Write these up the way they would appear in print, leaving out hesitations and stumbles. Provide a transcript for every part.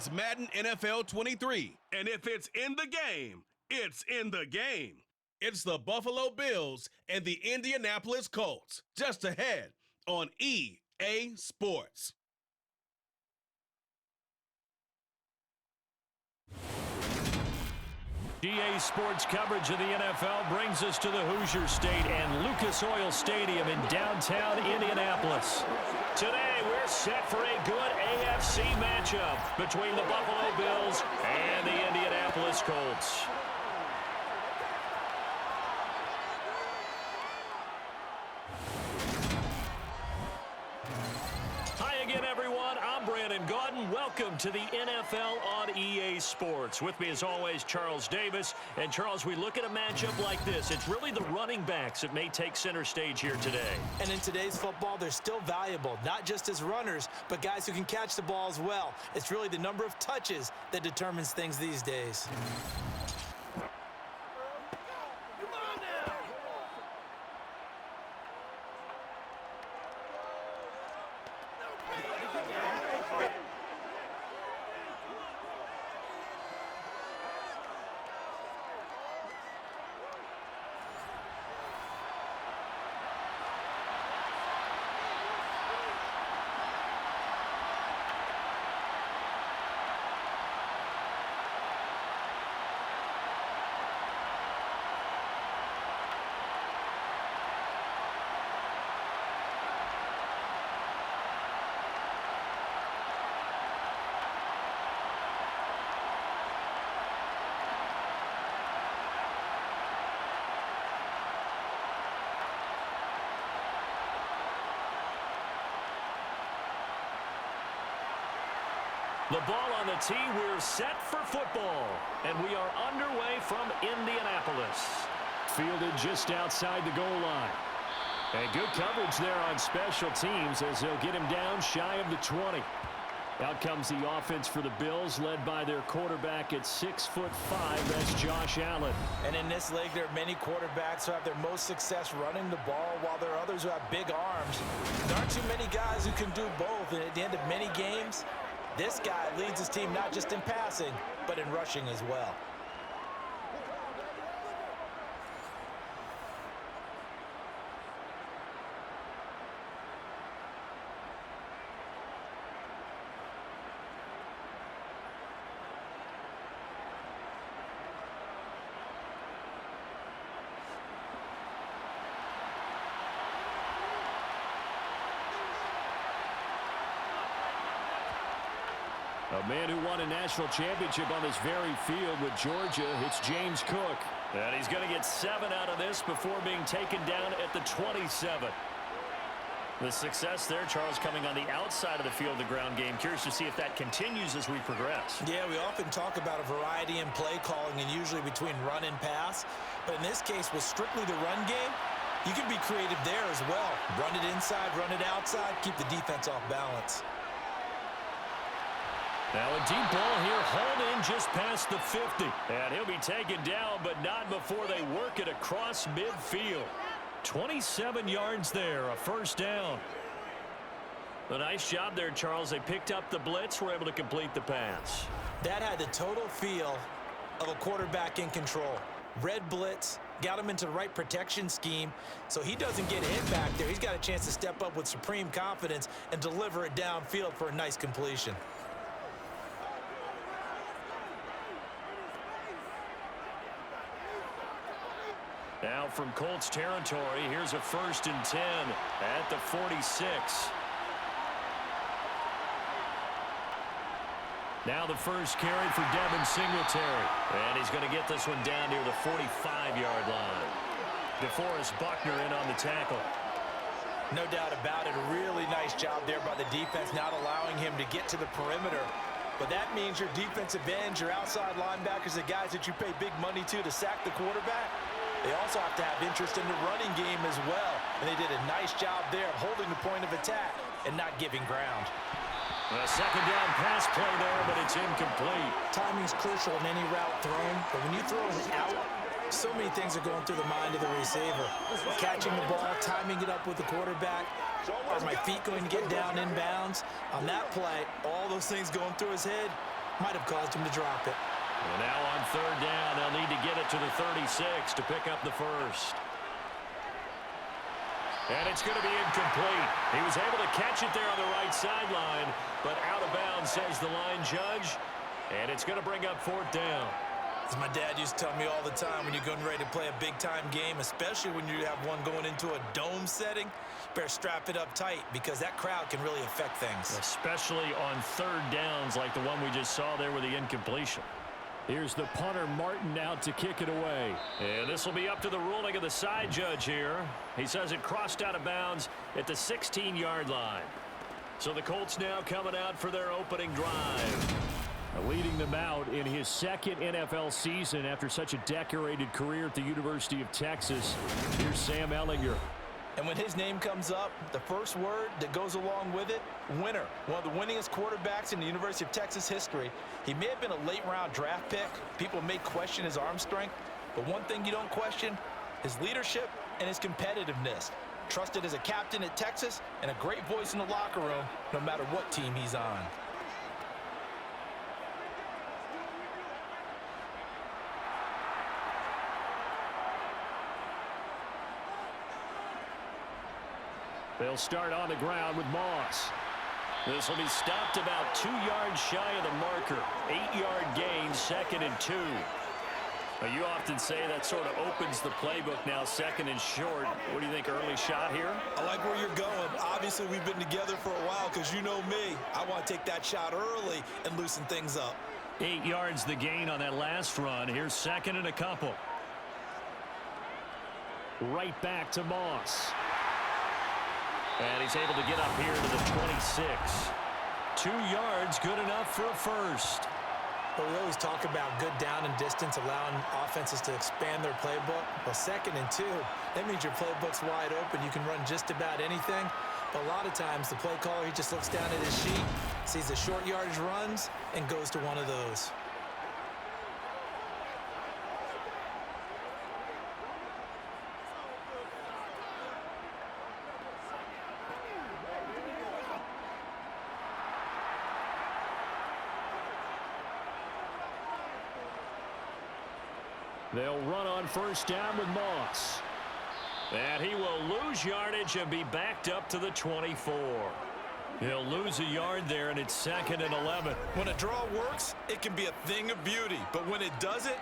It's Madden NFL 23. And if it's in the game, it's in the game. It's the Buffalo Bills and the Indianapolis Colts. Just ahead on EA Sports. EA Sports coverage of the NFL brings us to the Hoosier State and Lucas Oil Stadium in downtown Indianapolis. Today, we're set for a good AFC matchup between the Buffalo Bills and the Indianapolis Colts. Welcome to the NFL on EA Sports. With me as always, Charles Davis. And Charles, we look at a matchup like this. It's really the running backs that may take center stage here today. And in today's football, they're still valuable, not just as runners, but guys who can catch the ball as well. It's really the number of touches that determines things these days. The ball on the tee, we're set for football. And we are underway from Indianapolis. Fielded just outside the goal line. And good coverage there on special teams as they'll get him down shy of the 20. Out comes the offense for the Bills, led by their quarterback at 6'5", that's Josh Allen. And in this league, there are many quarterbacks who have their most success running the ball, while there are others who have big arms. There aren't too many guys who can do both, and at the end of many games, this guy leads his team not just in passing, but in rushing as well. A man who won a national championship on this very field with Georgia, it's James Cook. And he's going to get 7 out of this before being taken down at the 27. The success there, Charles, coming on the outside of the field, the ground game. Curious to see if that continues as we progress. Yeah, we often talk about a variety in play calling and usually between run and pass. But in this case, with strictly the run game, you can be creative there as well. Run it inside, run it outside, keep the defense off balance. Now a deep ball here, hauled in just past the 50. And he'll be taken down, but not before they work it across midfield. 27 yards there, a first down. A nice job there, Charles. They picked up the blitz, were able to complete the pass. That had the total feel of a quarterback in control. Red blitz, got him into the right protection scheme, so he doesn't get hit back there. He's got a chance to step up with supreme confidence and deliver it downfield for a nice completion. Now from Colts territory, here's a 1st and 10 at the 46. Now the first carry for Devin Singletary. And he's going to get this one down near the 45-yard line. DeForest Buckner in on the tackle. No doubt about it. A really nice job there by the defense, not allowing him to get to the perimeter. But that means your defensive ends, your outside linebackers, the guys that you pay big money to sack the quarterback, they also have to have interest in the running game as well. And they did a nice job there of holding the point of attack and not giving ground. A second down pass play there, but it's incomplete. Timing's crucial in any route thrown, but when you throw it out, so many things are going through the mind of the receiver. Catching the ball, timing it up with the quarterback. Are my feet going to get down inbounds? On that play, all those things going through his head, might have caused him to drop it. And now on third down, they'll need to get it to the 36 to pick up the first. And it's going to be incomplete. He was able to catch it there on the right sideline, but out of bounds, says the line judge. And it's going to bring up fourth down. As my dad used to tell me all the time, when you're getting ready to play a big-time game, especially when you have one going into a dome setting, you better strap it up tight because that crowd can really affect things. Especially on third downs like the one we just saw there with the incompletion. Here's the punter, Martin, out to kick it away. And this will be up to the ruling of the side judge here. He says it crossed out of bounds at the 16-yard line. So the Colts now coming out for their opening drive. Leading them out in his second NFL season after such a decorated career at the University of Texas. Here's Sam Ehlinger. And when his name comes up, the first word that goes along with it, winner. One of the winningest quarterbacks in the University of Texas history. He may have been a late-round draft pick. People may question his arm strength. But one thing you don't question, his leadership and his competitiveness. Trusted as a captain at Texas and a great voice in the locker room no matter what team he's on. They'll start on the ground with Moss. This will be stopped about 2 yards shy of the marker. 8-yard gain, 2nd and 2. Now, you often say that sort of opens the playbook now, 2nd and short. What do you think, early shot here? I like where you're going. Obviously, we've been together for a while because you know me. I want to take that shot early and loosen things up. 8 yards the gain on that last run. Here's 2nd and a couple. Right back to Moss. And he's able to get up here to the 26. 2 yards, good enough for a first. Well, we always talk about good down and distance, allowing offenses to expand their playbook. Well, 2nd and 2, that means your playbook's wide open. You can run just about anything. But a lot of times, the play caller, he just looks down at his sheet, sees the short yardage runs, and goes to one of those. They'll run on first down with Moss. And he will lose yardage and be backed up to the 24. He'll lose a yard there, and it's 2nd and 11. When a draw works, it can be a thing of beauty. But when it doesn't,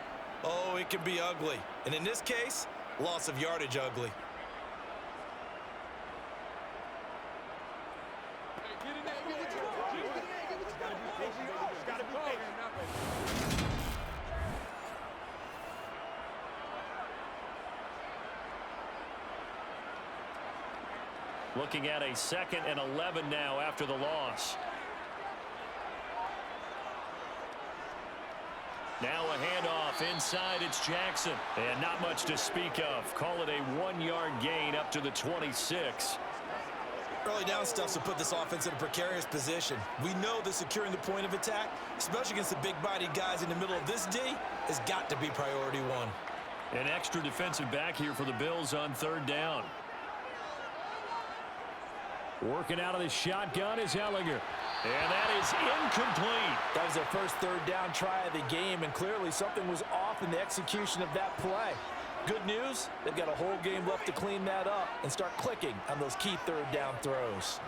oh, it can be ugly. And in this case, loss of yardage ugly. Looking at a 2nd and 11 now after the loss. Now a handoff inside. It's Jackson. And not much to speak of. Call it a 1-yard gain up to the 26. Early down stuff to put this offense in a precarious position. We know that securing the point of attack, especially against the big-bodied guys in the middle of this D, has got to be priority one. An extra defensive back here for the Bills on third down. Working out of the shotgun is Ehlinger. And that is incomplete. That was their first third down try of the game, and clearly something was off in the execution of that play. Good news, they've got a whole game left to clean that up and start clicking on those key third down throws.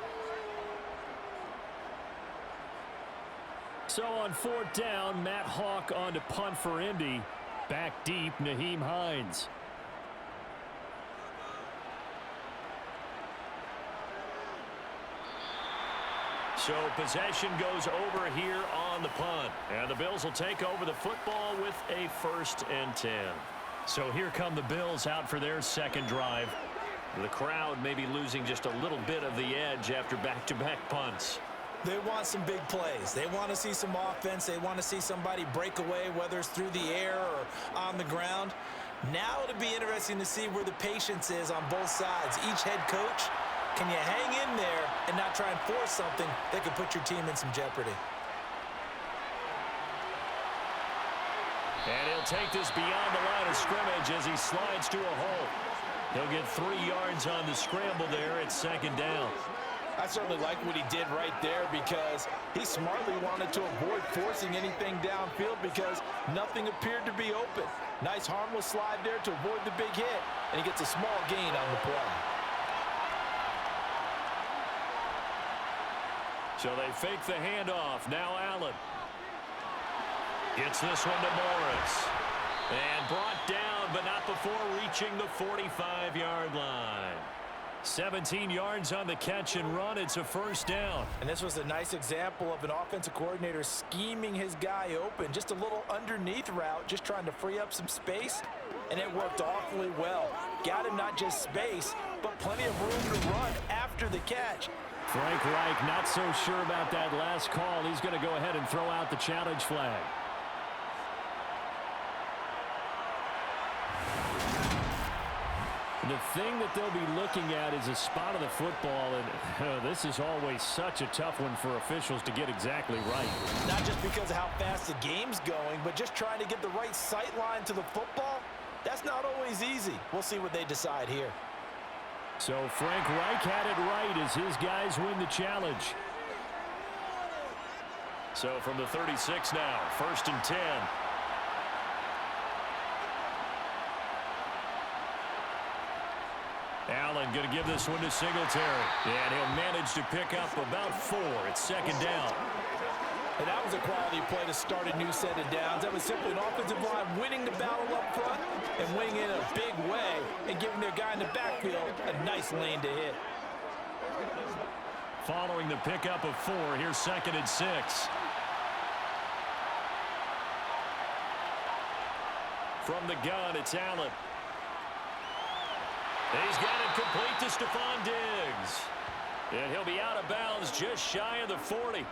So on fourth down, Matt Hawk on to punt for Indy. Back deep, Nyheim Hines. So possession goes over here on the punt. And the Bills will take over the football with a 1st and 10. So here come the Bills out for their second drive. The crowd may be losing just a little bit of the edge after back-to-back punts. They want some big plays. They want to see some offense. They want to see somebody break away, whether it's through the air or on the ground. Now it'll be interesting to see where the patience is on both sides. Each head coach, can you hang in there and not try and force something that could put your team in some jeopardy? And he'll take this beyond the line of scrimmage as he slides to a hole. He'll get 3 yards on the scramble there at 2nd down. I certainly like what he did right there because he smartly wanted to avoid forcing anything downfield because nothing appeared to be open. Nice harmless slide there to avoid the big hit, and he gets a small gain on the play. So they fake the handoff. Now Allen. Gets this one to Morris. And brought down, but not before reaching the 45-yard line. 17 yards on the catch and run. It's a first down. And this was a nice example of an offensive coordinator scheming his guy open. Just a little underneath route, just trying to free up some space. And it worked awfully well. Got him not just space, but plenty of room to run after the catch. Frank Reich not so sure about that last call. He's going to go ahead and throw out the challenge flag. The thing that they'll be looking at is a spot of the football, and this is always such a tough one for officials to get exactly right. Not just because of how fast the game's going, but just trying to get the right sight line to the football. That's not always easy. We'll see what they decide here. So Frank Reich had it right as his guys win the challenge. So from the 36 now, 1st and 10. Allen going to give this one to Singletary. And he'll manage to pick up about 4. It's 2nd down. And that was a quality play to start a new set of downs. That was simply an offensive line winning the battle up front and winning in a big way and giving their guy in the backfield a nice lane to hit. Following the pickup of 4, here's 2nd and 6. From the gun, it's Allen. He's got it complete to Stephon Diggs. And he'll be out of bounds just shy of the 40.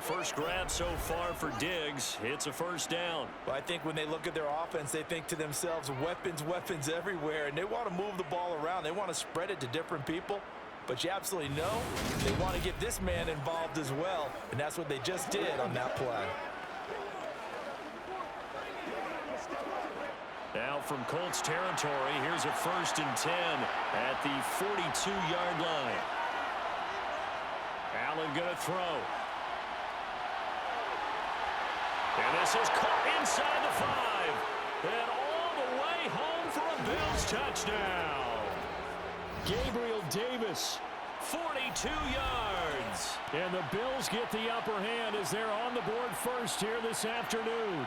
First grab so far for Diggs. It's a first down. Well, I think when they look at their offense, they think to themselves, weapons, weapons everywhere. And they want to move the ball around. They want to spread it to different people. But you absolutely know they want to get this man involved as well. And that's what they just did on that play. Now from Colts territory, here's a 1st and 10 at the 42-yard line. Allen going to throw. And this is caught inside the 5. And all the way home for a Bills touchdown. Gabriel Davis, 42 yards. And the Bills get the upper hand as they're on the board first here this afternoon.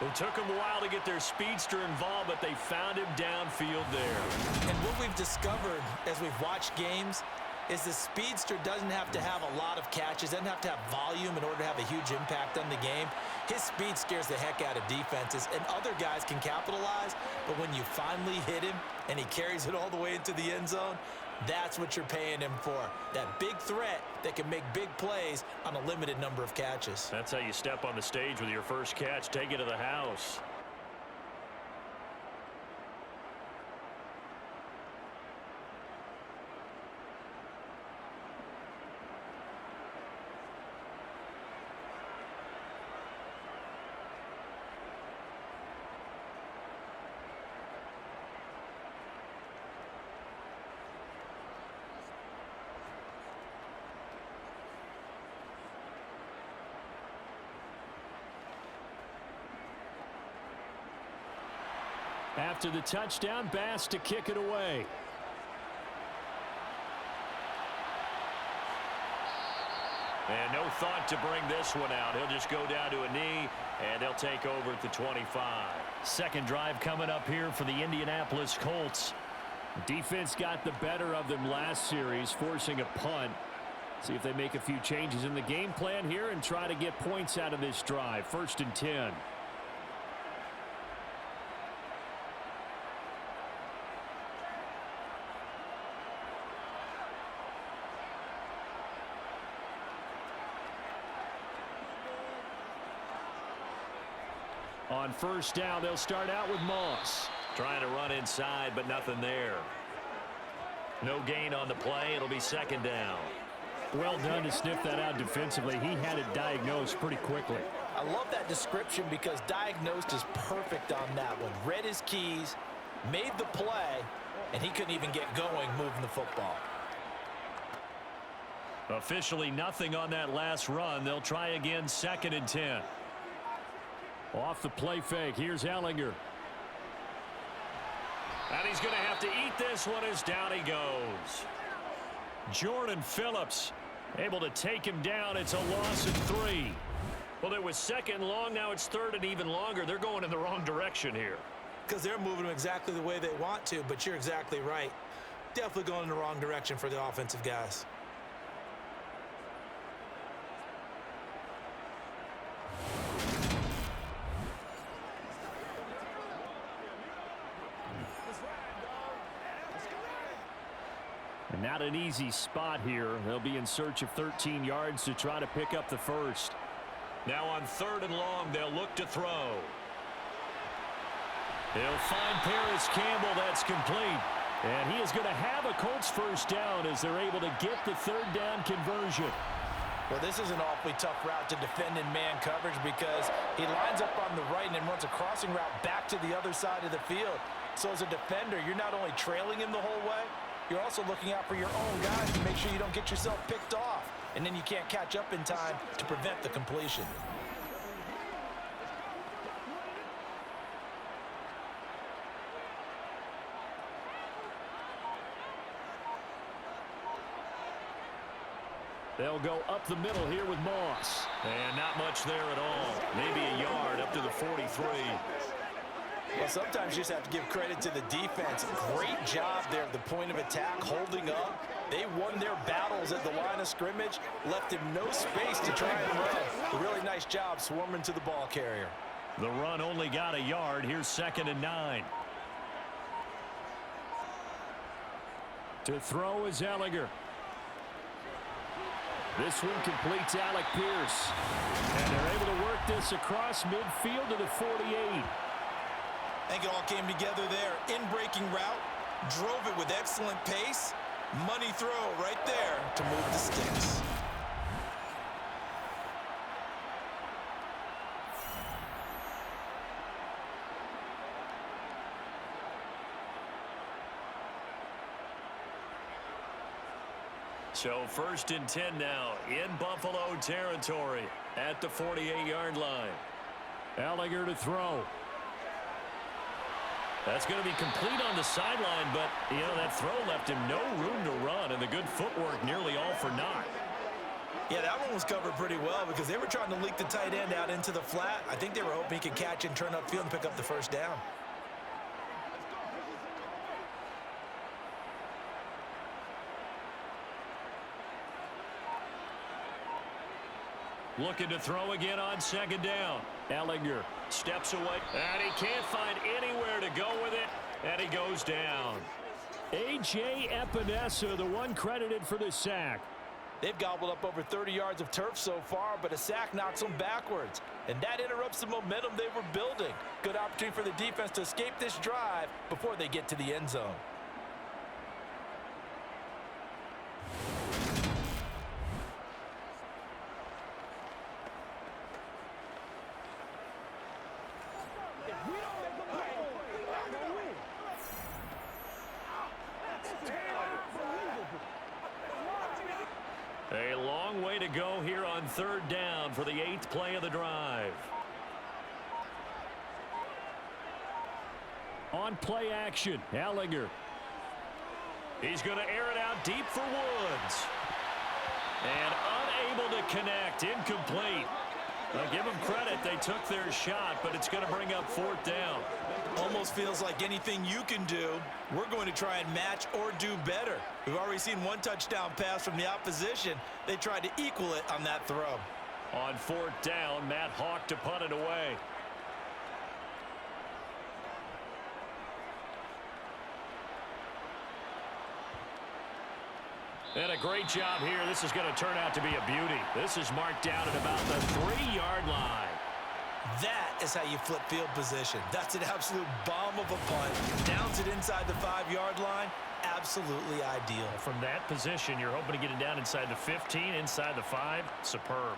It took them a while to get their speedster involved, but they found him downfield there. And what we've discovered as we've watched games is the speedster doesn't have to have a lot of catches, doesn't have to have volume in order to have a huge impact on the game. His speed scares the heck out of defenses, and other guys can capitalize, but when you finally hit him and he carries it all the way into the end zone, that's what you're paying him for. That big threat that can make big plays on a limited number of catches. That's how you step on the stage with your first catch. Take it to the house. After the touchdown, Bass to kick it away. And no thought to bring this one out. He'll just go down to a knee, and they'll take over at the 25. Second drive coming up here for the Indianapolis Colts. Defense got the better of them last series, forcing a punt. See if they make a few changes in the game plan here and try to get points out of this drive. 1st and 10. On 1st down, they'll start out with Moss. Trying to run inside, but nothing there. No gain on the play. It'll be 2nd down. Well done to sniff that out defensively. He had it diagnosed pretty quickly. I love that description because diagnosed is perfect on that one. Read his keys, made the play, and he couldn't even get going moving the football. Officially nothing on that last run. They'll try again, 2nd and 10. Off the play fake, here's Ellinger. And he's going to have to eat this one as down he goes. Jordan Phillips able to take him down. It's a loss of 3. Well, it was 2nd and long. Now it's 3rd and even longer. They're going in the wrong direction here. Because they're moving them exactly the way they want to, but you're exactly right. Definitely going in the wrong direction for the offensive guys. And not an easy spot here. They'll be in search of 13 yards to try to pick up the first. Now on 3rd and long, they'll look to throw. He'll find Paris Campbell. That's complete. And he is going to have a Colts first down as they're able to get the 3rd down conversion. Well, this is an awfully tough route to defend in man coverage because he lines up on the right and then runs a crossing route back to the other side of the field. So as a defender, you're not only trailing him the whole way, you're also looking out for your own guys to make sure you don't get yourself picked off. And then you can't catch up in time to prevent the completion. They'll go up the middle here with Moss. And not much there at all. Maybe a yard up to the 43. Well, sometimes you just have to give credit to the defense. Great job there at the point of attack, holding up. They won their battles at the line of scrimmage, left him no space to try and run. A really nice job swarming to the ball carrier. The run only got a yard. Here's 2nd and 9. To throw is Ellinger. This one completes Alec Pierce. And they're able to work this across midfield to the 48. I think it all came together there. In-breaking route, drove it with excellent pace. Money throw right there to move the sticks. So 1st and 10 now in Buffalo territory at the 48-yard line. Ellinger to throw. That's going to be complete on the sideline, but, you know, that throw left him no room to run, and the good footwork nearly all for naught. Yeah, that one was covered pretty well because they were trying to leak the tight end out into the flat. I think they were hoping he could catch and turn upfield and pick up the first down. Looking to throw again on 2nd down. Ellinger steps away, and he can't find anywhere to go with it, and he goes down. A.J. Epinesa, the one credited for the sack. They've gobbled up over 30 yards of turf so far, but a sack knocks them backwards, and that interrupts the momentum they were building. Good opportunity for the defense to escape this drive before they get to the end zone. A long way to go here on 3rd down for the 8th play of the drive. On play action, Ellinger. He's going to air it out deep for Woods. And unable to connect, incomplete. I'll give them credit, they took their shot, but it's going to bring up 4th down. Almost feels like anything you can do, we're going to try and match or do better. We've already seen one touchdown pass from the opposition. They tried to equal it on that throw. On 4th down, Matt Hawk to punt it away. And a great job here. This is going to turn out to be a beauty. This is marked down at about the 3-yard line. That is how you flip field position. That's an absolute bomb of a punt. Downs it inside the 5-yard line. Absolutely ideal. From that position, you're hoping to get it down inside the 15, inside the 5. Superb.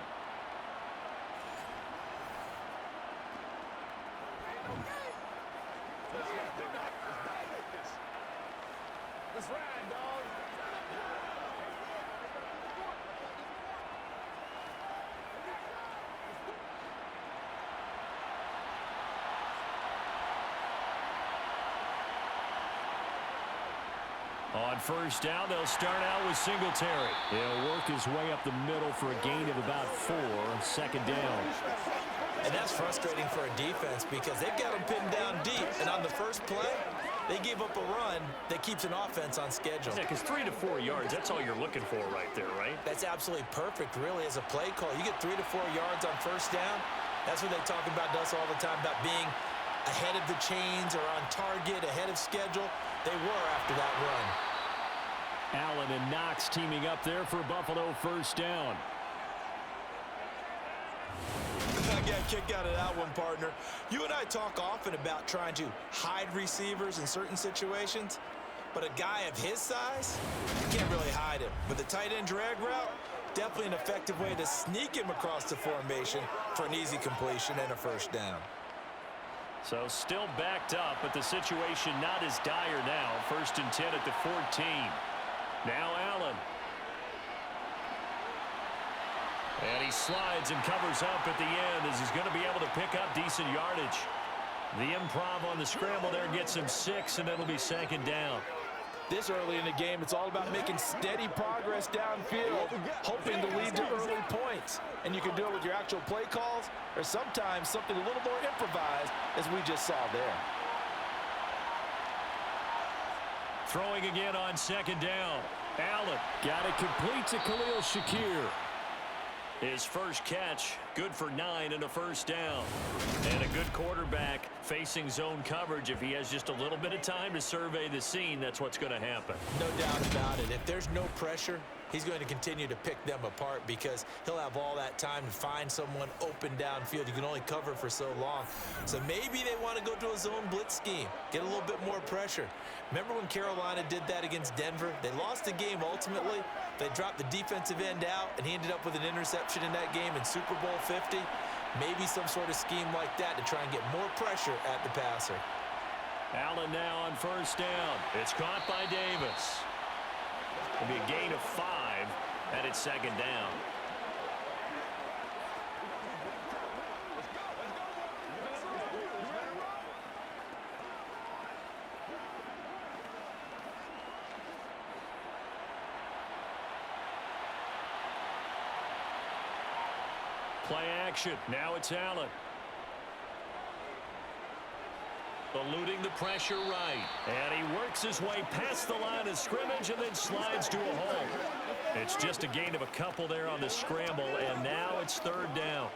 Let's ride, dog. On first down, they'll start out with Singletary. He'll work his way up the middle for a gain of about 4 on second down. And that's frustrating for a defense because they've got them pinned down deep. And on the first play, they give up a run that keeps an offense on schedule. Yeah, because 3 to 4 yards, that's all you're looking for right there, right? That's absolutely perfect, really, as a play call. You get 3 to 4 yards on first down. That's what they talk about to us all the time, about being ahead of the chains or on target, ahead of schedule. They were after that run. Allen and Knox teaming up there for Buffalo first down. I got a kick out of that one, partner. You and I talk often about trying to hide receivers in certain situations, but a guy of his size, you can't really hide him. With the tight end drag route, definitely an effective way to sneak him across the formation for an easy completion and a first down. So still backed up, but the situation not as dire now. 1st and 10 at the 14. Now Allen. And he slides and covers up at the end as he's going to be able to pick up decent yardage. The improv on the scramble there gets him 6, and it'll be 2nd down. This early in the game, it's all about making steady progress downfield, hoping to lead to early points. And you can do it with your actual play calls or sometimes something a little more improvised, as we just saw there. Throwing again on 2nd down. Allen got it complete to Khalil Shakir. His first catch, good for 9 and a first down. And a good quarterback facing zone coverage. If he has just a little bit of time to survey the scene, that's what's going to happen. No doubt about it. If there's no pressure, he's going to continue to pick them apart because he'll have all that time to find someone open downfield. You can only cover for so long. So maybe they want to go to a zone blitz scheme, get a little bit more pressure. Remember when Carolina did that against Denver? They lost the game ultimately. They dropped the defensive end out, and he ended up with an interception in that game in Super Bowl 50. Maybe some sort of scheme like that to try and get more pressure at the passer. Allen now on first down. It's caught by Davis. It'll be a gain of 5, and it's 2nd down. Play action. Now it's Allen. Eluding the pressure right. And he works his way past the line of scrimmage and then slides to a hole. It's just a gain of a couple there on the scramble, and now it's 3rd down.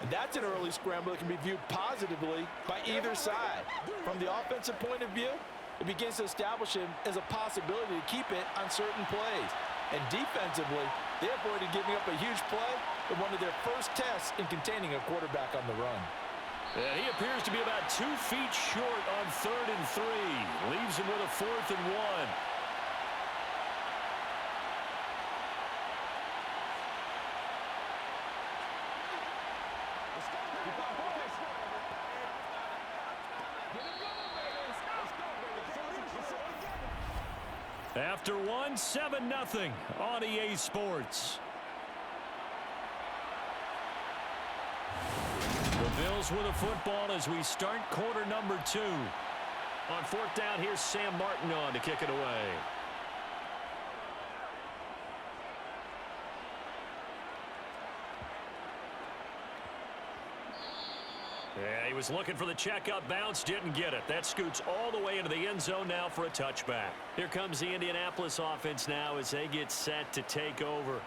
And that's an early scramble that can be viewed positively by either side. From the offensive point of view, it begins to establish him as a possibility to keep it on certain plays. And defensively, they avoided giving up a huge play in one of their first tests in containing a quarterback on the run. And he appears to be about 2 feet short on 3rd and 3. Leaves him with a 4th and 1. After 1, 7-0 on EA Sports. The Bills with a football as we start quarter number 2. On 4th down, here's Sam Martin on to kick it away. Yeah, he was looking for the checkup bounce, didn't get it. That scoots all the way into the end zone now for a touchback. Here comes the Indianapolis offense now as they get set to take over.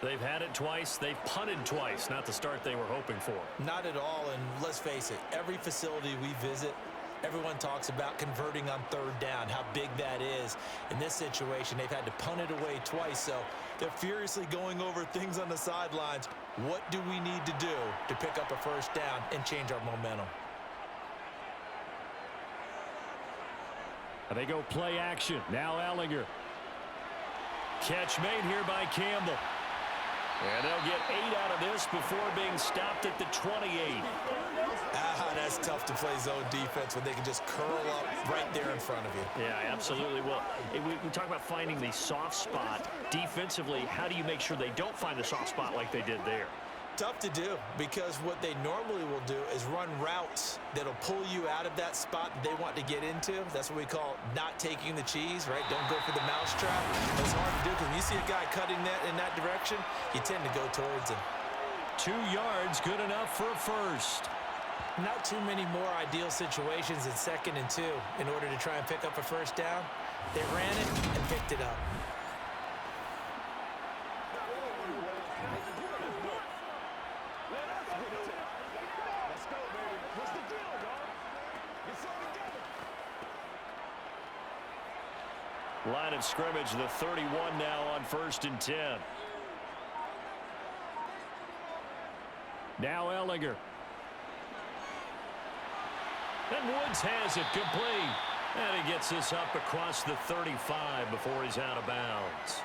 They've had it twice. They've punted twice. Not the start they were hoping for. Not at all, and let's face it, every facility we visit, everyone talks about converting on 3rd down, how big that is. In this situation, they've had to punt it away twice, so they're furiously going over things on the sidelines. What do we need to do to pick up a first down and change our momentum? And they go play action. Now Ellinger. Catch made here by Campbell. And they'll get 8 out of this before being stopped at the 28. That's tough to play zone defense when they can just curl up right there in front of you. Yeah, absolutely. Well, we talk about finding the soft spot. Defensively, how do you make sure they don't find the soft spot like they did there? Tough to do, because what they normally will do is run routes that'll pull you out of that spot that they want to get into. That's what we call not taking the cheese, right? Don't go for the mousetrap. It's hard to do because when you see a guy cutting that in that direction, you tend to go towards him. 2 yards, good enough for a first. Not too many more ideal situations in 2nd and 2 in order to try and pick up a first down. They ran it and picked it up. Line of scrimmage, the 31 now on 1st and 10. Now Ellinger. And Woods has it complete. And he gets this up across the 35 before he's out of bounds.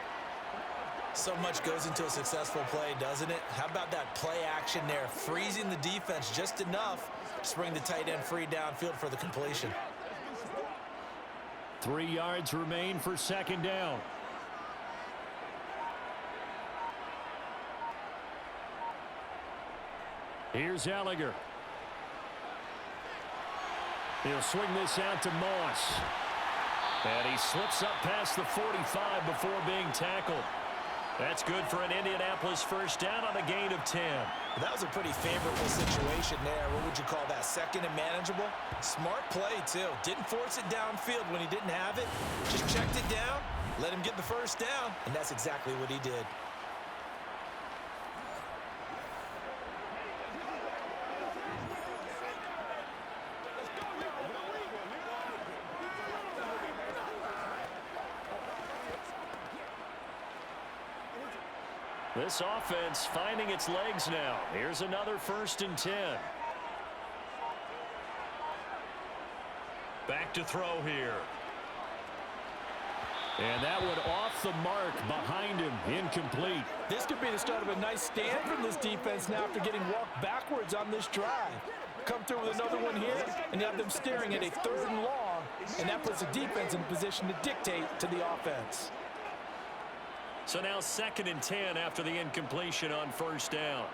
So much goes into a successful play, doesn't it? How about that play action there, freezing the defense just enough to bring the tight end free downfield for the completion. 3 yards remain for 2nd down. Here's Ellinger. He'll swing this out to Moss. And he slips up past the 45 before being tackled. That's good for an Indianapolis first down on a gain of 10. Well, that was a pretty favorable situation there. What would you call that? 2nd and manageable? Smart play, too. Didn't force it downfield when he didn't have it. Just checked it down, let him get the first down, and that's exactly what he did. This offense finding its legs now. Here's another 1st and 10. Back to throw here. And that one off the mark behind him, incomplete. This could be the start of a nice stand from this defense now after getting walked backwards on this drive. Come through with another one here, and you have them staring at a 3rd and long, and that puts the defense in a position to dictate to the offense. So now 2nd and 10 after the incompletion on 1st down.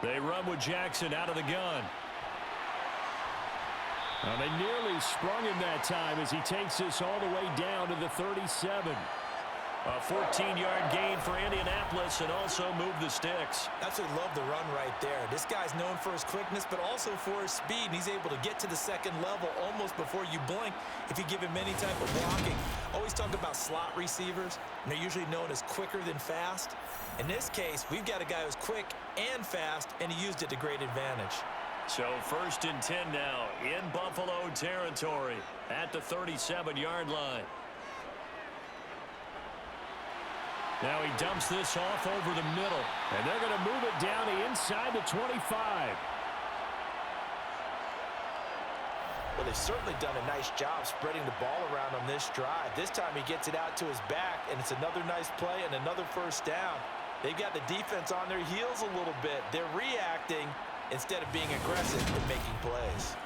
They run with Jackson out of the gun. Well, they nearly sprung him that time as he takes this all the way down to the 37. A 14-yard gain for Indianapolis and also move the sticks. Absolutely love the run right there. This guy's known for his quickness, but also for his speed. He's able to get to the 2nd level almost before you blink if you give him any type of blocking. Always talk about slot receivers, and they're usually known as quicker than fast. In this case, we've got a guy who's quick and fast, and he used it to great advantage. So 1st and 10 now in Buffalo territory at the 37-yard line. Now he dumps this off over the middle, and they're going to move it down to inside the 25. Well, they've certainly done a nice job spreading the ball around on this drive. This time he gets it out to his back, and it's another nice play and another first down. They've got the defense on their heels a little bit. They're reacting instead of being aggressive and making plays.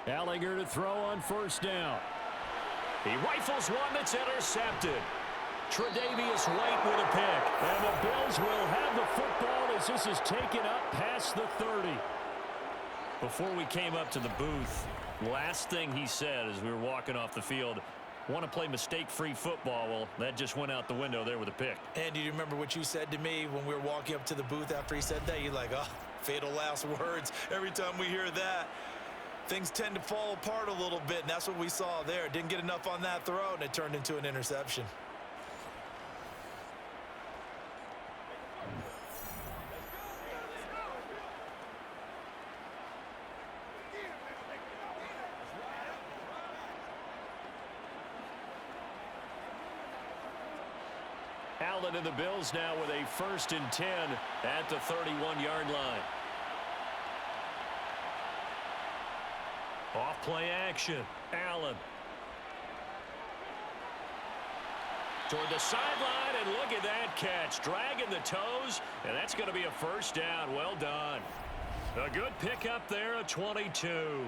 Ellinger to throw on 1st down. He rifles one that's intercepted. Tre'Davious White with a pick. And the Bills will have the football as this is taken up past the 30. Before we came up to the booth, last thing he said as we were walking off the field, want to play mistake-free football. Well, that just went out the window there with a pick. And do you remember what you said to me when we were walking up to the booth after he said that? You're like, oh, fatal last words. Every time we hear that, things tend to fall apart a little bit, and that's what we saw there. Didn't get enough on that throw, and it turned into an interception. Allen and the Bills now with a 1st and 10 at the 31-yard line. Off play action. Allen. Toward the sideline, and look at that catch. Dragging the toes, and that's going to be a first down. Well done. A good pickup there, a 22.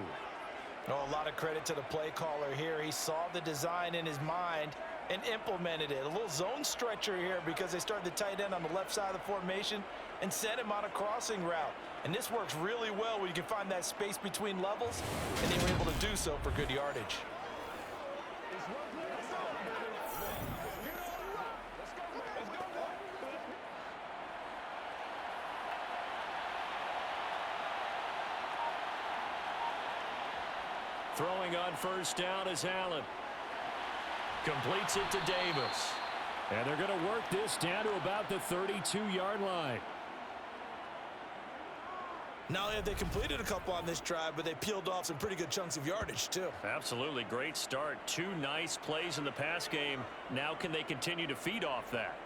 Oh, a lot of credit to the play caller here. He saw the design in his mind and implemented it. A little zone stretcher here because they started the tight end on the left side of the formation and sent him on a crossing route. And this works really well when you can find that space between levels, and they were able to do so for good yardage. Throwing on first down is Allen. Completes it to Davis. And they're going to work this down to about the 32-yard line. Not only have they completed a couple on this drive, but they peeled off some pretty good chunks of yardage, too. Absolutely. Great start. 2 nice plays in the pass game. Now can they continue to feed off that?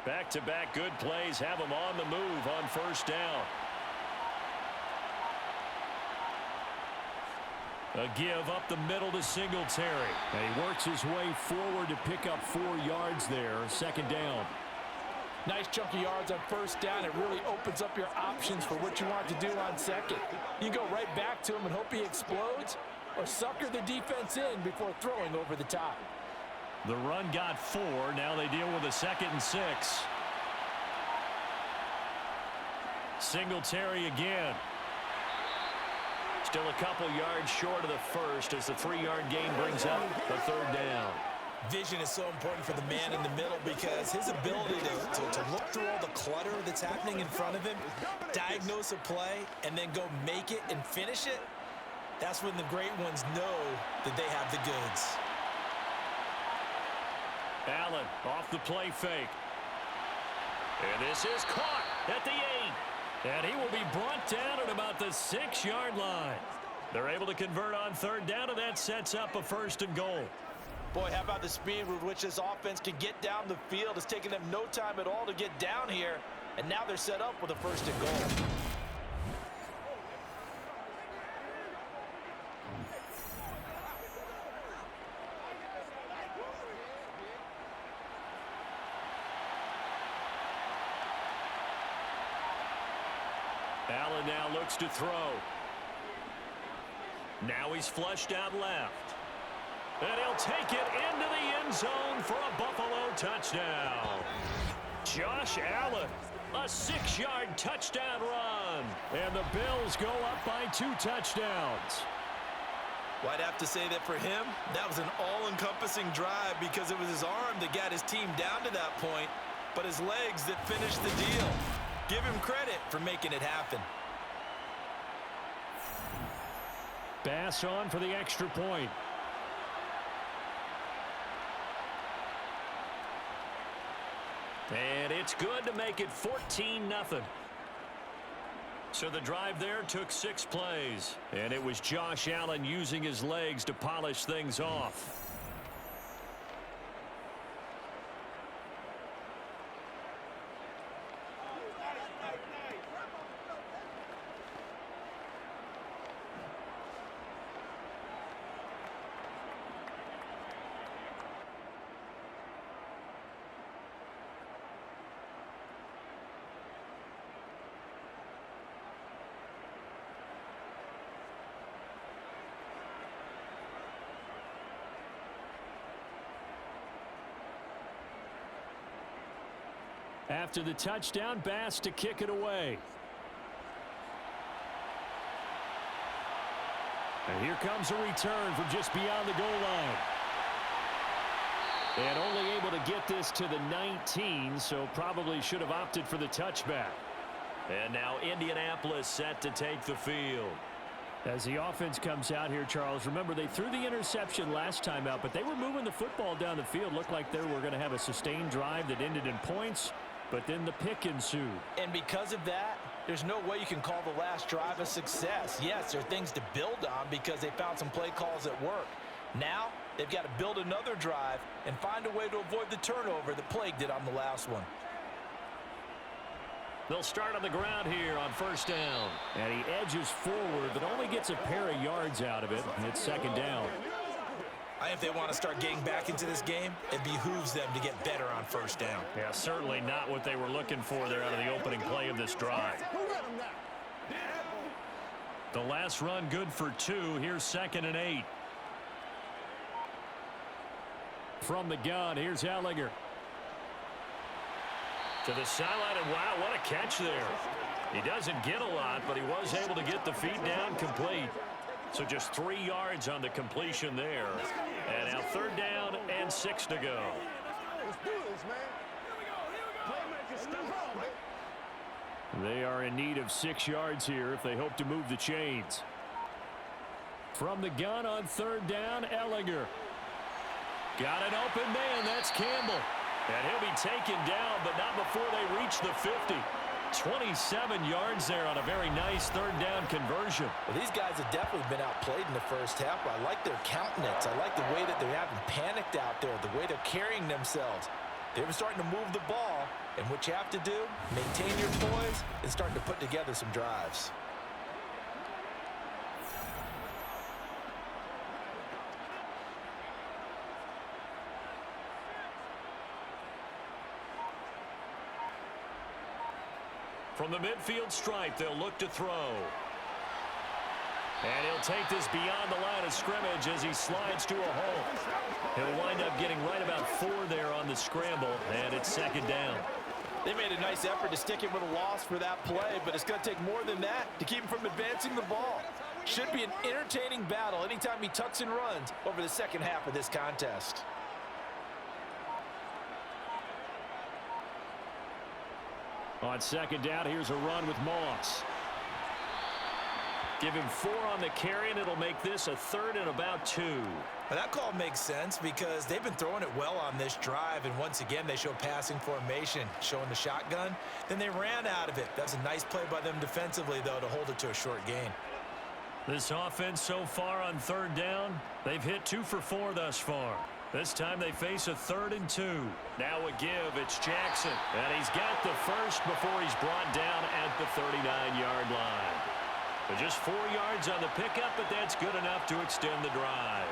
Back-to-back good plays have them on the move on first down. A give up the middle to Singletary. And he works his way forward to pick up 4 yards there. Second down. Nice chunky yards on first down. It really opens up your options for what you want to do on second. You can go right back to him and hope he explodes, or sucker the defense in before throwing over the top. The run got 4. Now they deal with a 2nd and 6. Singletary again. Still a couple yards short of the first as the 3-yard gain brings up a third down. Vision is so important for the man in the middle because his ability to look through all the clutter that's happening in front of him, diagnose a play, and then go make it and finish it, that's when the great ones know that they have the goods. Allen off the play fake. And this is caught at the 8. And he will be brought down at about the 6-yard line. They're able to convert on third down, and that sets up a 1st and goal. Boy, how about the speed with which this offense can get down the field? It's taken them no time at all to get down here, and now they're set up with a 1st and goal. Allen now looks to throw. Now he's flushed out left. And he'll take it into the end zone for a Buffalo touchdown. Josh Allen, a 6-yard touchdown run. And the Bills go up by 2 touchdowns. Well, I'd have to say that for him, that was an all-encompassing drive because it was his arm that got his team down to that point, but his legs that finished the deal. Give him credit for making it happen. Bass on for the extra point. And it's good to make it 14-0. So the drive there took 6 plays. And it was Josh Allen using his legs to polish things off. After the touchdown, Bass to kick it away. And here comes a return from just beyond the goal line. And only able to get this to the 19, so probably should have opted for the touchback. And now Indianapolis set to take the field. As the offense comes out here, Charles, remember they threw the interception last time out, but they were moving the football down the field. Looked like they were going to have a sustained drive that ended in points. But then the pick ensued. And because of that, there's no way you can call the last drive a success. Yes, there are things to build on because they found some play calls that work. Now, they've got to build another drive and find a way to avoid the turnover that plagued it on the last one. They'll start on the ground here on first down. And he edges forward, but only gets a pair of yards out of it. It's second down. If they want to start getting back into this game, it behooves them to get better on first down. Yeah, certainly not what they were looking for there out of the opening play of this drive. The last run good for 2. Here's 2nd and 8. From the gun, here's Ellinger. To the sideline, and wow, what a catch there. He doesn't get a lot, but he was able to get the feet down complete. So just 3 yards on the completion there. And now 3rd down and 6 to go. Let's do this, man. Playmakers, step on, man. They are in need of 6 yards here if they hope to move the chains. From the gun on 3rd down, Ellinger. Got an open man, that's Campbell. And he'll be taken down, but not before they reach the 50. 27 yards there on a very nice 3rd down conversion. Well, these guys have definitely been outplayed in the first half. I like their countenance. I like the way that they haven't panicked out there, the way they're carrying themselves. They're starting to move the ball, and what you have to do, maintain your poise and starting to put together some drives. From the midfield stripe, they'll look to throw. And he'll take this beyond the line of scrimmage as he slides to a hole. He'll wind up getting right about 4 there on the scramble, and it's 2nd down. They made a nice effort to stick him with a loss for that play, but it's going to take more than that to keep him from advancing the ball. Should be an entertaining battle anytime he tucks and runs over the second half of this contest. On 2nd down, here's a run with Moss. Give him 4 on the carry, and it'll make this a 3rd and about 2. Now that call makes sense because they've been throwing it well on this drive, and once again, they show passing formation, showing the shotgun. Then they ran out of it. That's a nice play by them defensively, though, to hold it to a short gain. This offense so far on 3rd down, they've hit 2 for 4 thus far. This time they face a 3rd and 2. Now a give, it's Jackson. And he's got the first before he's brought down at the 39-yard line. But just 4 yards on the pickup, but that's good enough to extend the drive.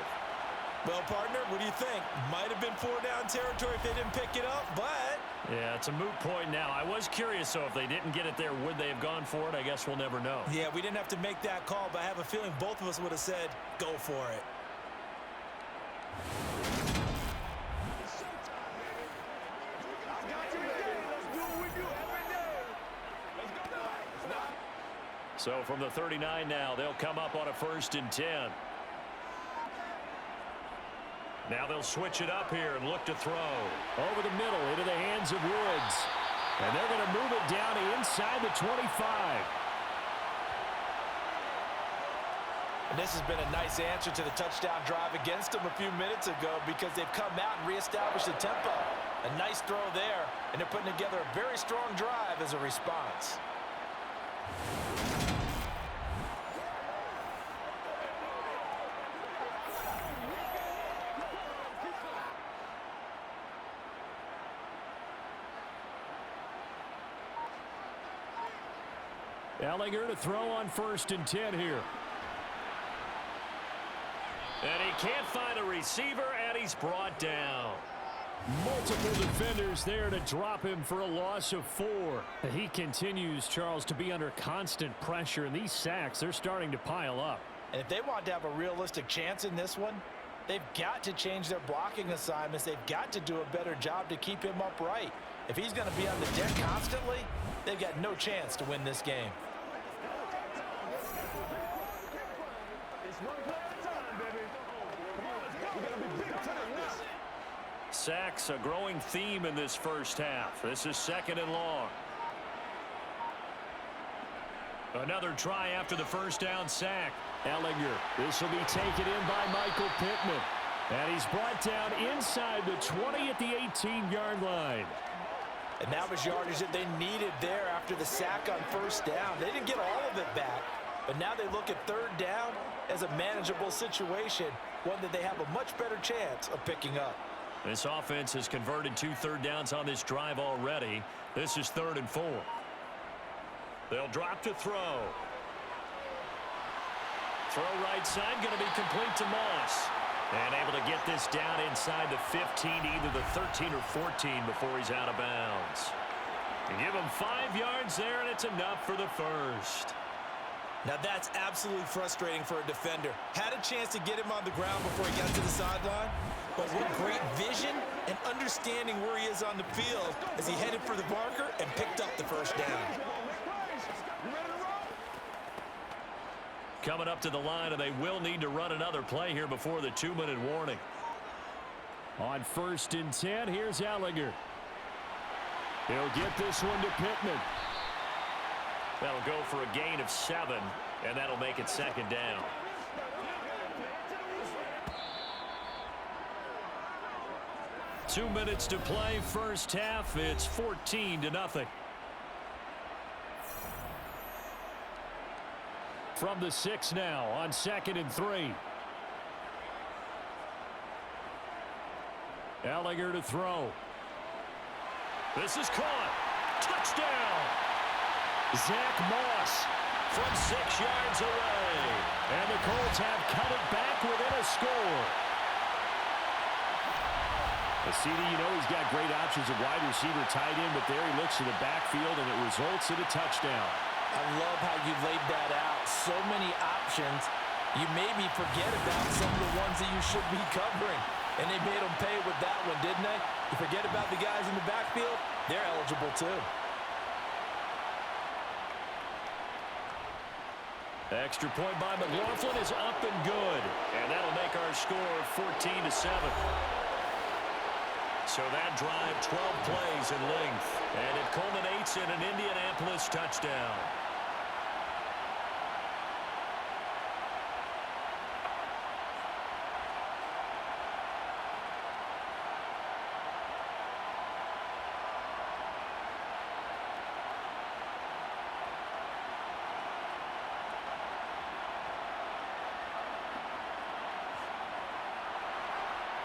Well, partner, what do you think? Might have been 4-down territory if they didn't pick it up, but... Yeah, it's a moot point now. I was curious, so if they didn't get it there, would they have gone for it? I guess we'll never know. Yeah, we didn't have to make that call, but I have a feeling both of us would have said, go for it. So from the 39 now, they'll come up on a 1st and 10. Now they'll switch it up here and look to throw. Over the middle into the hands of Woods. And they're going to move it down inside the 25. And this has been a nice answer to the touchdown drive against them a few minutes ago because they've come out and reestablished the tempo. A nice throw there, and they're putting together a very strong drive as a response. Ellinger to throw on 1st and 10 here. And he can't find a receiver, and he's brought down. Multiple defenders there to drop him for a loss of 4. He continues, Charles, to be under constant pressure, and these sacks, they're starting to pile up. And if they want to have a realistic chance in this one, they've got to change their blocking assignments. They've got to do a better job to keep him upright. If he's going to be on the deck constantly, they've got no chance to win this game. Sacks, a growing theme in this first half. This is 2nd and long. Another try after the 1st down sack. Ellinger, this will be taken in by Michael Pittman. And he's brought down inside the 20 at the 18-yard line. And that was yardage that they needed there after the sack on 1st down. They didn't get all of it back, but now they look at 3rd down, as a manageable situation, one that they have a much better chance of picking up. This offense has converted 2 third downs on this drive already. This is 3rd and 4. They'll drop to throw. Throw right side, going to be complete to Moss. And able to get this down inside the 15, either the 13 or 14 before he's out of bounds. And give him 5 yards there, and it's enough for the first. Now that's absolutely frustrating for a defender. Had a chance to get him on the ground before he got to the sideline, but what great vision and understanding where he is on the field as he headed for the marker and picked up the first down. Coming up to the line, and they will need to run another play here before the 2-minute warning. On 1st and 10, here's Allinger. He'll get this one to Pittman. That'll go for a gain of 7, and that'll make it 2nd down. Two minutes to play, first half. It's 14-0. From the 6 now on 2nd and 3. Allinger to throw. This is caught. Touchdown. Zach Moss from 6 yards away. And the Colts have cut it back within a score. CD, you know he's got great options of wide receiver, tight end, but there he looks to the backfield, and it results in a touchdown. I love how you laid that out. So many options. You maybe forget about some of the ones that you should be covering. And they made them pay with that one, didn't they? You forget about the guys in the backfield, they're eligible too. Extra point by McLaughlin is up and good. And that'll make our score 14-7. So that drive, 12 plays in length. And it culminates in an Indianapolis touchdown.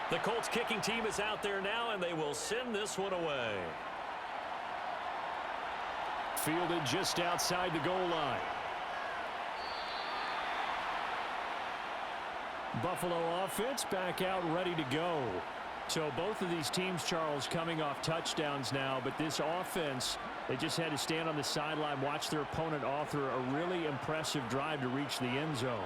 The Colts kicking team is out there now, and they will send this one away. Fielded just outside the goal line. Buffalo offense back out ready to go. So both of these teams, Charles, coming off touchdowns now, but this offense, they just had to stand on the sideline, watch their opponent author a really impressive drive to reach the end zone.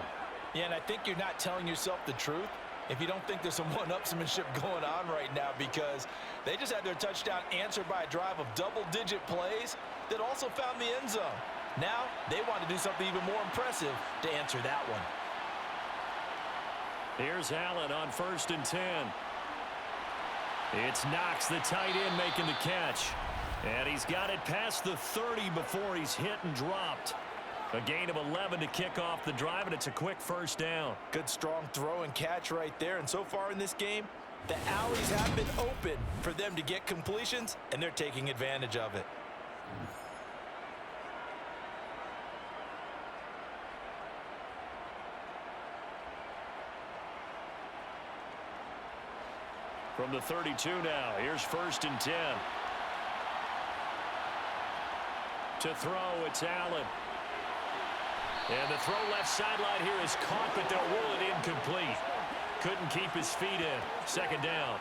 Yeah, and I think you're not telling yourself the truth if you don't think there's some one-upsmanship going on right now, because they just had their touchdown answered by a drive of double-digit plays that also found the end zone. Now they want to do something even more impressive to answer that one. Here's Allen on 1st and 10. It's Knox, the tight end, making the catch. And he's got it past the 30 before he's hit and dropped. A gain of 11 to kick off the drive, and it's a quick first down. Good, strong throw and catch right there. And so far in this game, the alleys have been open for them to get completions, and they're taking advantage of it. From the 32 now, here's 1st and 10. To throw, it's Allen. And the throw left sideline here is caught, but they'll rule it incomplete. Couldn't keep his feet in. 2nd down.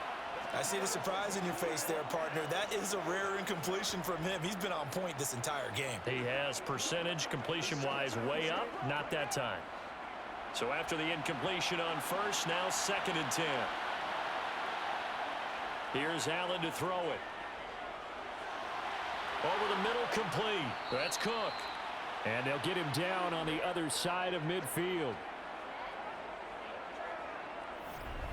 I see the surprise in your face there, partner. That is a rare incompletion from him. He's been on point this entire game. He has percentage completion-wise way up. Not that time. So after the incompletion on 1st, now 2nd and 10. Here's Allen to throw it. Over the middle, complete. That's Cook. And they'll get him down on the other side of midfield.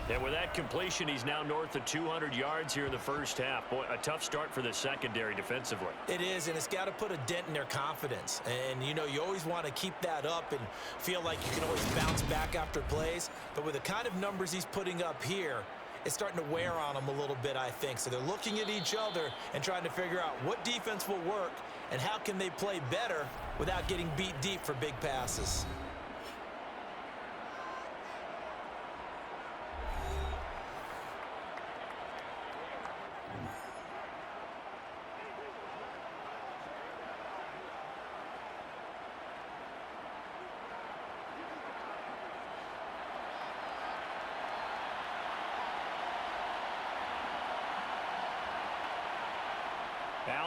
And with that completion, he's now north of 200 yards here in the first half. Boy, a tough start for the secondary defensively. It is, and it's got to put a dent in their confidence. And, you know, you always want to keep that up and feel like you can always bounce back after plays. But with the kind of numbers he's putting up here, it's starting to wear on them a little bit, I think. So they're looking at each other and trying to figure out what defense will work and how can they play better without getting beat deep for big passes.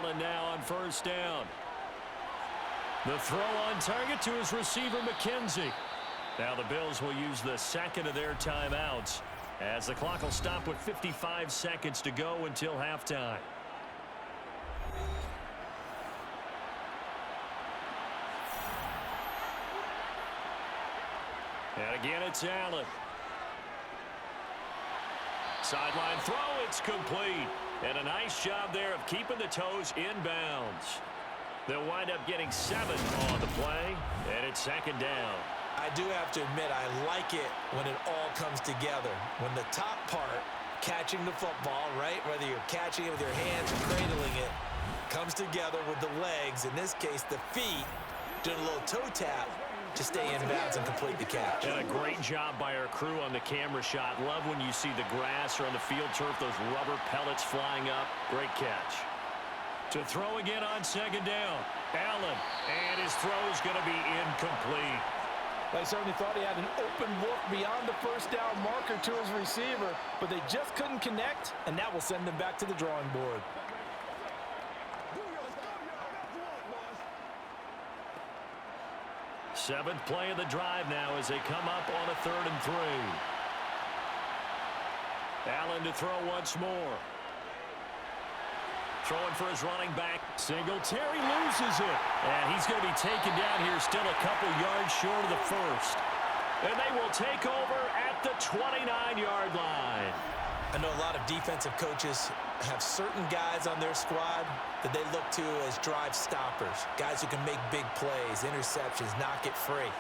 Allen now on first down. The throw on target to his receiver, McKenzie. Now the Bills will use the second of their timeouts as the clock will stop with 55 seconds to go until halftime. And again, it's Allen. Sideline throw, it's complete. And a nice job there of keeping the toes inbounds. They'll wind up getting 7 on the play, and it's second down. I do have to admit, I like it when it all comes together. When the top part, catching the football, right, whether you're catching it with your hands or cradling it, comes together with the legs, in this case the feet, doing a little toe tap to stay in bounds and complete the catch. And a great job by our crew on the camera shot. Love when you see the grass or on the field turf, those rubber pellets flying up. Great catch. To throw again on second down. Allen, and his throw is going to be incomplete. They certainly thought he had an open look beyond the first down marker to his receiver, but they just couldn't connect, and that will send them back to the drawing board. Seventh play of the drive now as they come up on a 3rd and 3. Allen to throw once more. Throwing for his running back. Singletary loses it. And he's going to be taken down here still a couple yards short of the first. And they will take over at the 29-yard line. I know a lot of defensive coaches have certain guys on their squad that they look to as drive stoppers, guys who can make big plays, interceptions, knock it free.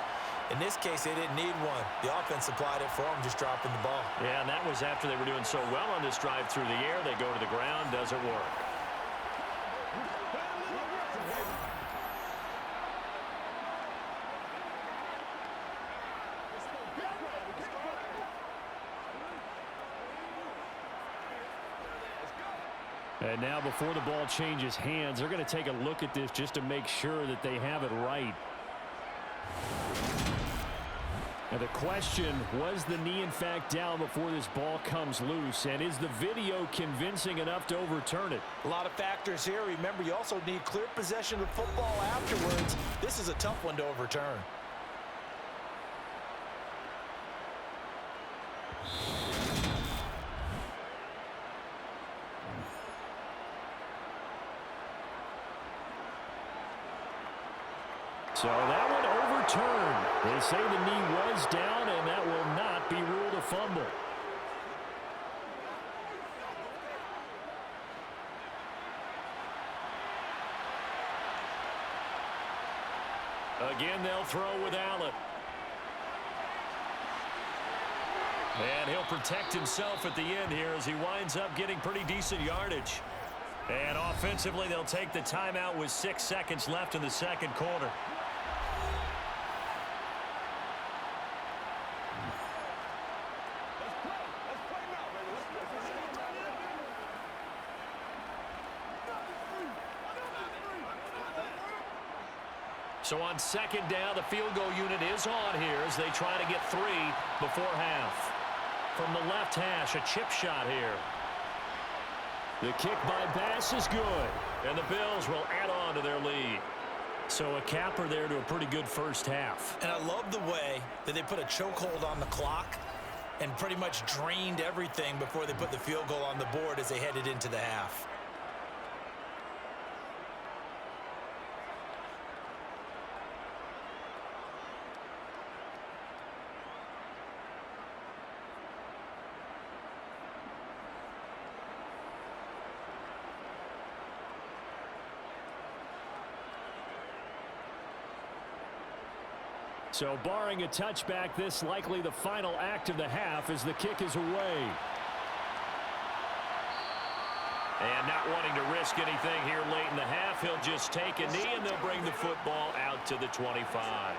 In this case, they didn't need one. The offense supplied it for them, just dropping the ball. Yeah, and that was after they were doing so well on this drive through the air. They go to the ground, doesn't work. And now before the ball changes hands, they're going to take a look at this just to make sure that they have it right. Now the question, was the knee in fact down before this ball comes loose? And is the video convincing enough to overturn it? A lot of factors here. Remember, you also need clear possession of football afterwards. This is a tough one to overturn. So that one overturned. They say the knee was down, and that will not be ruled a fumble. Again, they'll throw with Allen. And he'll protect himself at the end here as he winds up getting pretty decent yardage. And offensively, they'll take the timeout with 6 seconds left in the second quarter. So on second down, the field goal unit is on here as they try to get 3 before half. From the left hash, a chip shot here. The kick by Bass is good, and the Bills will add on to their lead. So a capper there to a pretty good first half. And I love the way that they put a chokehold on the clock and pretty much drained everything before they put the field goal on the board as they headed into the half. So barring a touchback, this likely the final act of the half as the kick is away. And not wanting to risk anything here late in the half, he'll just take a knee and they'll bring the football out to the 25.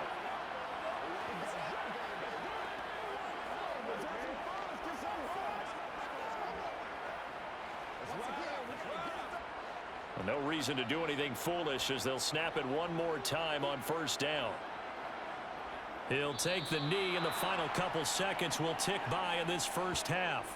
No reason to do anything foolish as they'll snap it one more time on first down. He'll take the knee, and the final couple seconds will tick by in this first half.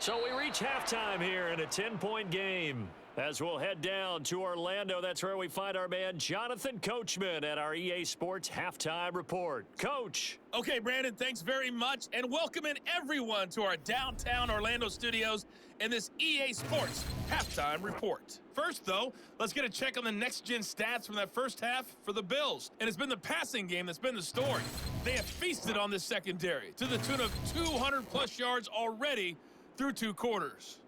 So we reach halftime here in a 10-point game. As we'll head down to Orlando, that's where we find our man Jonathan Coachman at our EA Sports Halftime Report. Coach. Okay, Brandon, thanks very much, and welcome in everyone to our downtown Orlando studios and this EA Sports Halftime Report. First, though, let's get a check on the next-gen stats from that first half for the Bills. And it's been the passing game that's been the story. They have feasted on this secondary to the tune of 200-plus yards already through 2 quarters.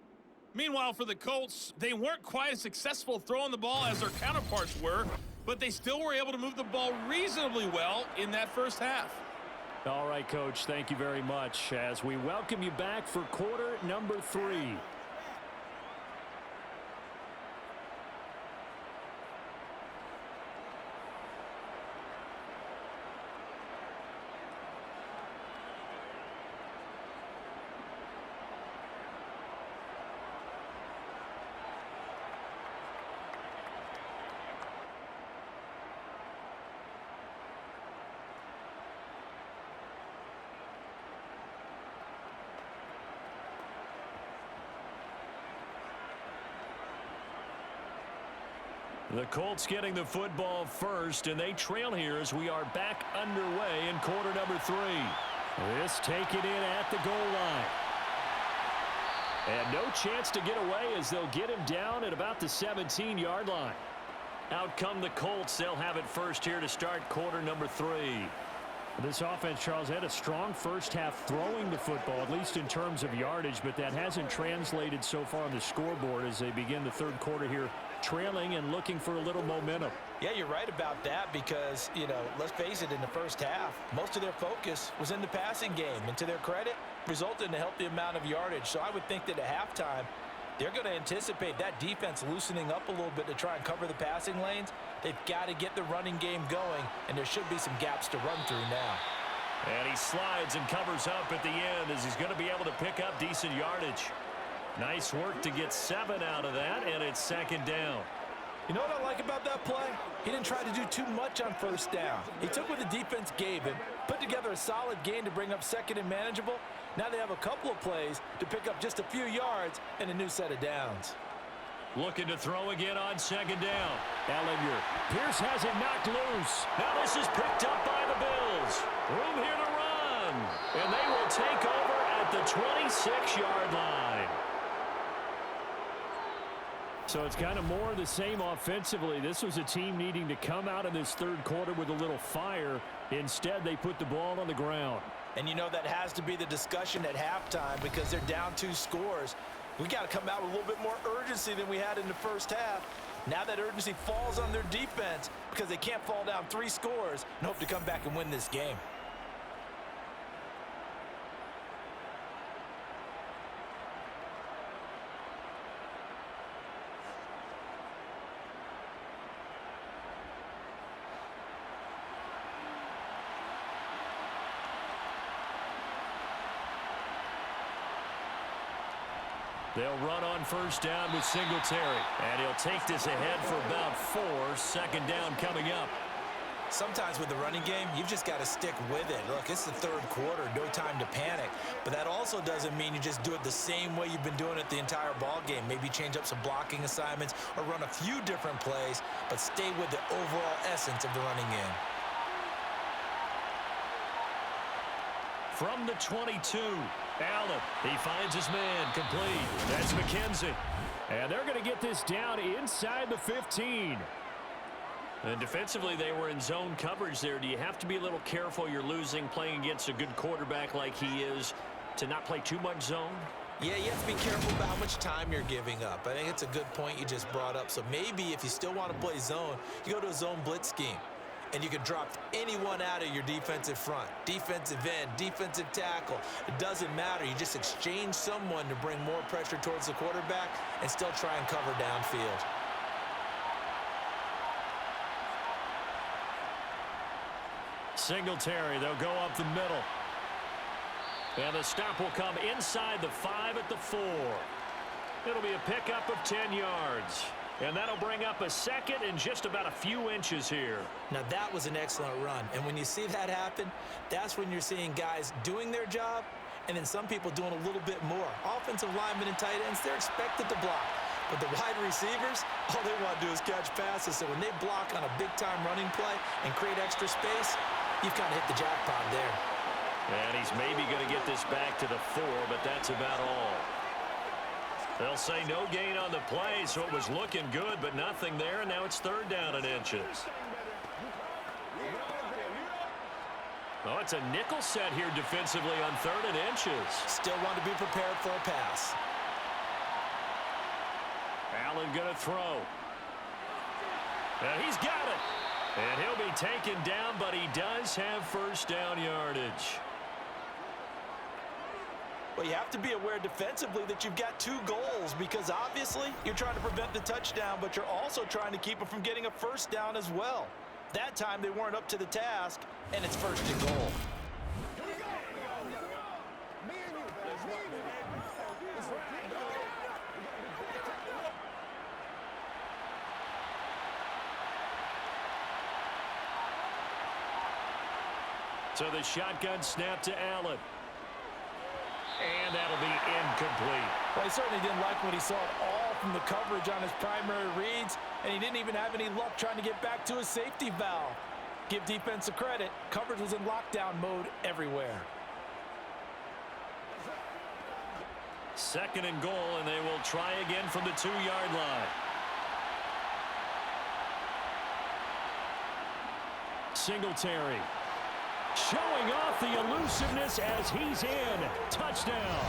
Meanwhile, for the Colts, they weren't quite as successful throwing the ball as their counterparts were, but they still were able to move the ball reasonably well in that first half. All right, Coach, thank you very much as we welcome you back for quarter number 3. The Colts getting the football first, and they trail here as we are back underway in quarter number 3. This taken in at the goal line. And no chance to get away as they'll get him down at about the 17-yard line. Out come the Colts. They'll have it first here to start quarter number 3. This offense, Charles, had a strong first half throwing the football, at least in terms of yardage, but that hasn't translated so far on the scoreboard as they begin the third quarter here, trailing and looking for a little momentum. Yeah, you're right about that because, let's face it, in the first half, most of their focus was in the passing game. And to their credit, resulted in a healthy amount of yardage. So I would think that at halftime, they're going to anticipate that defense loosening up a little bit to try and cover the passing lanes. They've got to get the running game going, and there should be some gaps to run through now. And he slides and covers up at the end as he's going to be able to pick up decent yardage. Nice work to get 7 out of that, and it's second down. You know what I like about that play? He didn't try to do too much on first down. He took what the defense gave him, put together a solid gain to bring up second and manageable. Now they have a couple of plays to pick up just a few yards and a new set of downs. Looking to throw again on second down. Ellinger. Pierce has it knocked loose. Now this is picked up by the Bills. Room here to run. And they will take over at the 26-yard line. So it's kind of more of the same offensively. This was a team needing to come out of this third quarter with a little fire. Instead, they put the ball on the ground. And that has to be the discussion at halftime because they're down 2 scores. We got to come out with a little bit more urgency than we had in the first half. Now that urgency falls on their defense because they can't fall down 3 scores and hope to come back and win this game. They'll run on first down with Singletary. And he'll take this ahead for about 4. Second down coming up. Sometimes with the running game, you've just got to stick with it. Look, it's the third quarter, no time to panic. But that also doesn't mean you just do it the same way you've been doing it the entire ball game. Maybe change up some blocking assignments or run a few different plays, but stay with the overall essence of the running game. From the 22, Allen, he finds his man, complete. That's McKenzie. And they're going to get this down inside the 15. And defensively, they were in zone coverage there. Do you have to be a little careful you're losing playing against a good quarterback like he is to not play too much zone? Yeah, you have to be careful about how much time you're giving up. I think it's a good point you just brought up. So maybe if you still want to play zone, you go to a zone blitz scheme. And you can drop anyone out of your defensive front. Defensive end, defensive tackle. It doesn't matter. You just exchange someone to bring more pressure towards the quarterback and still try and cover downfield. Singletary, they'll go up the middle. And the stop will come inside the 5 at the 4. It'll be a pickup of 10 yards. And that'll bring up a second and just about a few inches here. Now that was an excellent run. And when you see that happen, that's when you're seeing guys doing their job and then some people doing a little bit more. Offensive linemen and tight ends, they're expected to block. But the wide receivers, all they want to do is catch passes. So when they block on a big-time running play and create extra space, you've kind of hit the jackpot there. And he's maybe going to get this back to the 4, but that's about all. They'll say no gain on the play, so it was looking good, but nothing there, and now it's 3rd down and inches. Oh, it's a nickel set here defensively on 3rd and inches. Still want to be prepared for a pass. Allen going to throw. And he's got it. And he'll be taken down, but he does have 1st down yardage. Well, you have to be aware defensively that you've got 2 goals because obviously you're trying to prevent the touchdown, but you're also trying to keep it from getting a 1st down as well. That time they weren't up to the task, and it's 1st and goal. So the shotgun snap to Allen. And that'll be incomplete. Well, he certainly didn't like what he saw at all from the coverage on his primary reads, and he didn't even have any luck trying to get back to his safety valve. Give defense a credit. Coverage was in lockdown mode everywhere. 2nd and goal, and they will try again from the 2-yard line. Singletary. Showing off the elusiveness as he's in. Touchdown.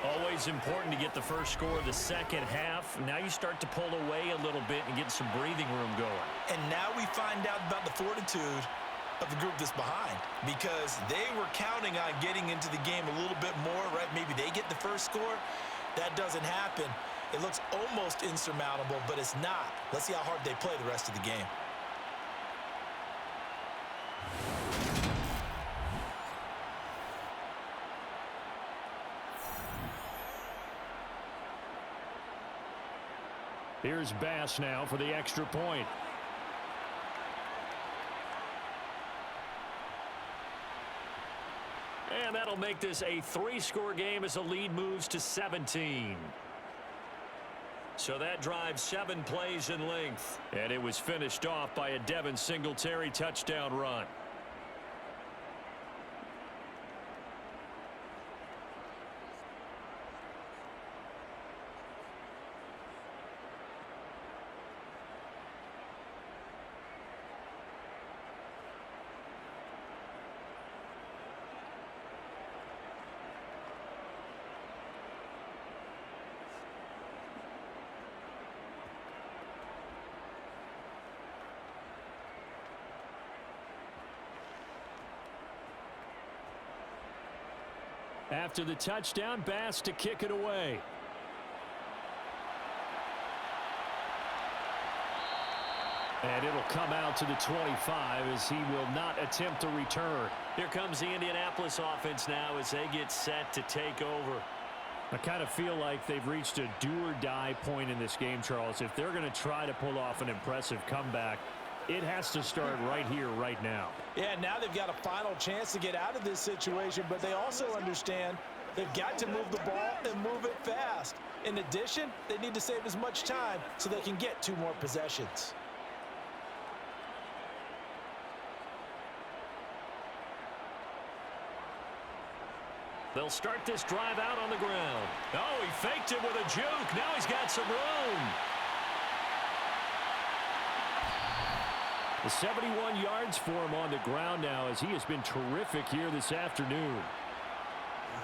Always important to get the first score of the second half. Now you start to pull away a little bit and get some breathing room going. And now we find out about the fortitude of the group that's behind because they were counting on getting into the game a little bit more, right? Maybe they get the first score. That doesn't happen. It looks almost insurmountable, but it's not. Let's see how hard they play the rest of the game. Here's Bass now for the extra point. And that'll make this a 3-score game as the lead moves to 17. So that drives 7 plays in length. And it was finished off by a Devin Singletary touchdown run. After the touchdown, Bass to kick it away. And it'll come out to the 25 as he will not attempt a return. Here comes the Indianapolis offense now as they get set to take over. I kind of feel like they've reached a do-or-die point in this game, Charles. If they're going to try to pull off an impressive comeback, it has to start right here, right now. Yeah, now they've got a final chance to get out of this situation, but they also understand they've got to move the ball and move it fast. In addition, they need to save as much time so they can get 2 more possessions. They'll start this drive out on the ground. Oh, he faked it with a juke. Now he's got some room. The 71 yards for him on the ground now as he has been terrific here this afternoon.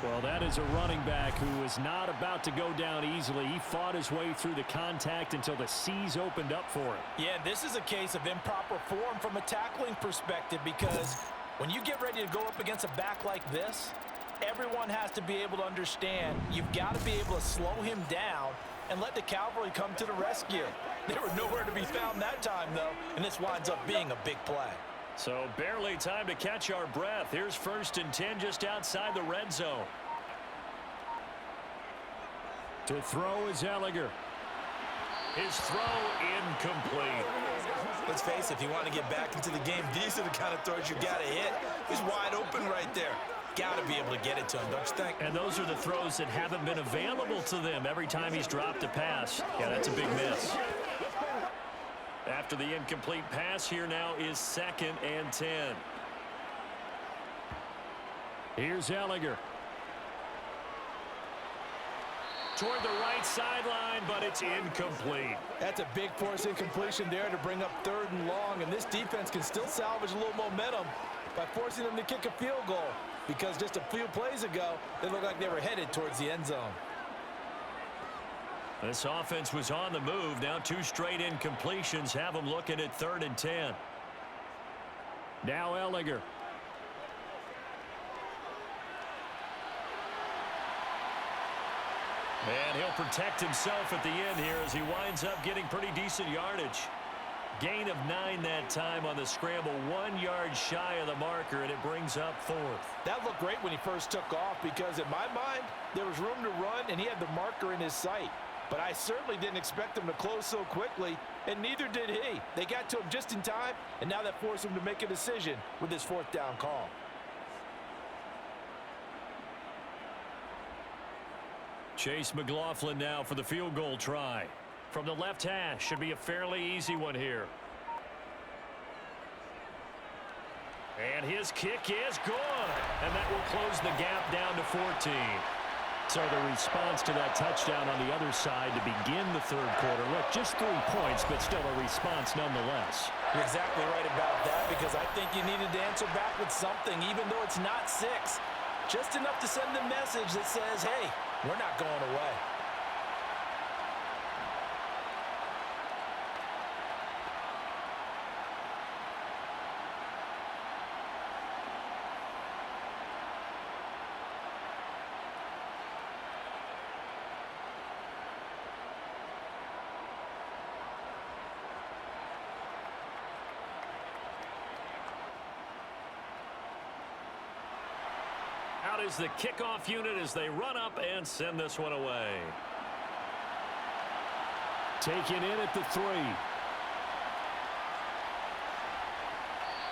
Well, that is a running back who is not about to go down easily. He fought his way through the contact until the seas opened up for him. Yeah, this is a case of improper form from a tackling perspective because when you get ready to go up against a back like this, everyone has to be able to understand you've got to be able to slow him down and let the cavalry come to the rescue. They were nowhere to be found that time, though, and this winds up being a big play. So barely time to catch our breath. Here's 1st and 10 just outside the red zone. To throw is Ellinger. His throw incomplete. Let's face it, if you want to get back into the game, these are the kind of throws you got to hit. He's wide open right there. got to be able to get it to him, don't you think? And those are the throws that haven't been available to them every time he's dropped a pass. Yeah, that's a big miss. After the incomplete pass, here now is 2nd and 10. Here's Ellinger. Toward the right sideline, but it's incomplete. That's a big force incompletion there to bring up 3rd and long, and this defense can still salvage a little momentum by forcing them to kick a field goal, because just a few plays ago, they looked like they were headed towards the end zone. This offense was on the move. Now 2 straight incompletions have them looking at 3rd and 10. Now Ellinger. And he'll protect himself at the end here as he winds up getting pretty decent yardage. Gain of 9 that time on the scramble, 1 yard shy of the marker, and it brings up 4th. That looked great when he first took off, because in my mind, there was room to run, and he had the marker in his sight. But I certainly didn't expect him to close so quickly, and neither did he. They got to him just in time, and now that forced him to make a decision with his 4th down call. Chase McLaughlin now for the field goal try. From the left hash, should be a fairly easy one here. And his kick is good. And that will close the gap down to 14. So the response to that touchdown on the other side to begin the 3rd quarter. Look, just 3 points, but still a response nonetheless. You're exactly right about that, because I think you needed to answer back with something, even though it's not 6. Just enough to send a message that says, hey, we're not going away. Out is the kickoff unit as they run up and send this one away. Taken in at the 3.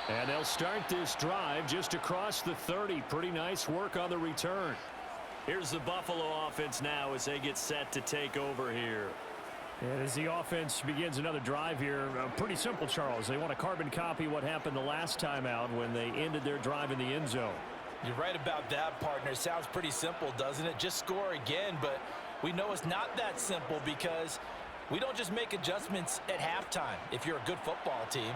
And they'll start this drive just across the 30. Pretty nice work on the return. Here's the Buffalo offense now as they get set to take over here. And as the offense begins another drive here, pretty simple, Charles. They want to carbon copy what happened the last time out when they ended their drive in the end zone. You're right about that, partner. It sounds pretty simple, doesn't it? Just score again, but we know it's not that simple, because we don't just make adjustments at halftime. If you're a good football team,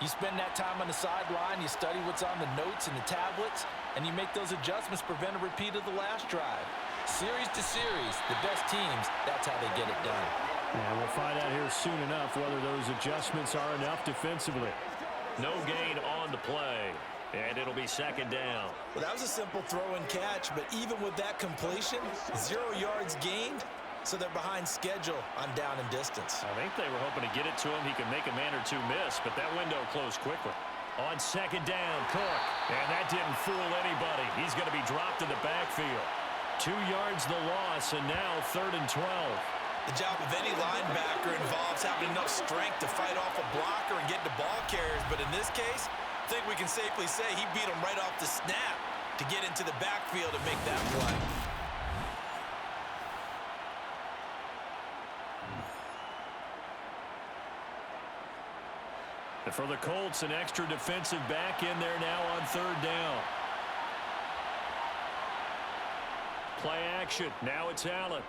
you spend that time on the sideline, you study what's on the notes and the tablets, and you make those adjustments, prevent a repeat of the last drive. Series to series, the best teams, that's how they get it done. And we'll find out here soon enough whether those adjustments are enough defensively. No gain on the play. And it'll be 2nd down. Well, that was a simple throw and catch, but even with that completion, 0 yards gained, so they're behind schedule on down and distance. I think they were hoping to get it to him. He could make a man or 2 miss, but that window closed quickly. On 2nd down, Cook. And that didn't fool anybody. He's going to be dropped in the backfield. 2 yards the loss, and now 3rd and 12. The job of any linebacker involves having enough strength to fight off a blocker and get the ball carriers, but in this case, I think we can safely say he beat him right off the snap to get into the backfield and make that play. And for the Colts, an extra defensive back in there now on 3rd down. Play action. Now it's Allen.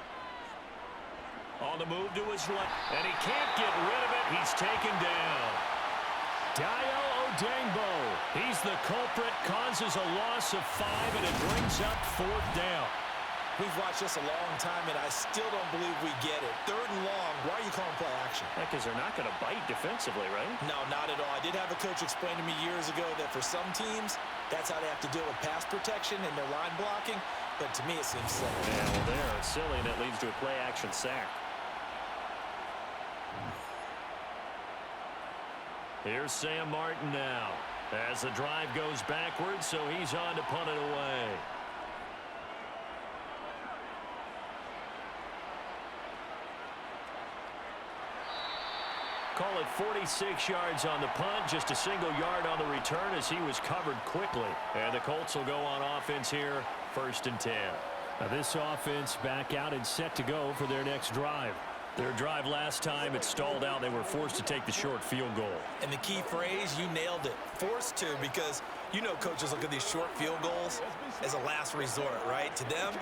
On the move to his left. And he can't get rid of it. He's taken down. Dio Odengbo. He's the culprit. Causes a loss of 5, and it brings up 4th down. We've watched this a long time, and I still don't believe we get it. 3rd and long. Why are you calling play action? Because they're not going to bite defensively, right? No, not at all. I did have a coach explain to me years ago that for some teams, that's how they have to deal with pass protection and their line blocking. But to me, it seems silly. Yeah, well, they're silly, and it leads to a play action sack. Here's Sam Martin now as the drive goes backwards, so he's on to punt it away. Call it 46 yards on the punt, just a single yard on the return as he was covered quickly. And the Colts will go on offense here, 1st and 10. Now this offense back out and set to go for their next drive. Their drive last time, it stalled out. They were forced to take the short field goal. And the key phrase, you nailed it, forced to, because you know coaches look at these short field goals as a last resort, right? To them,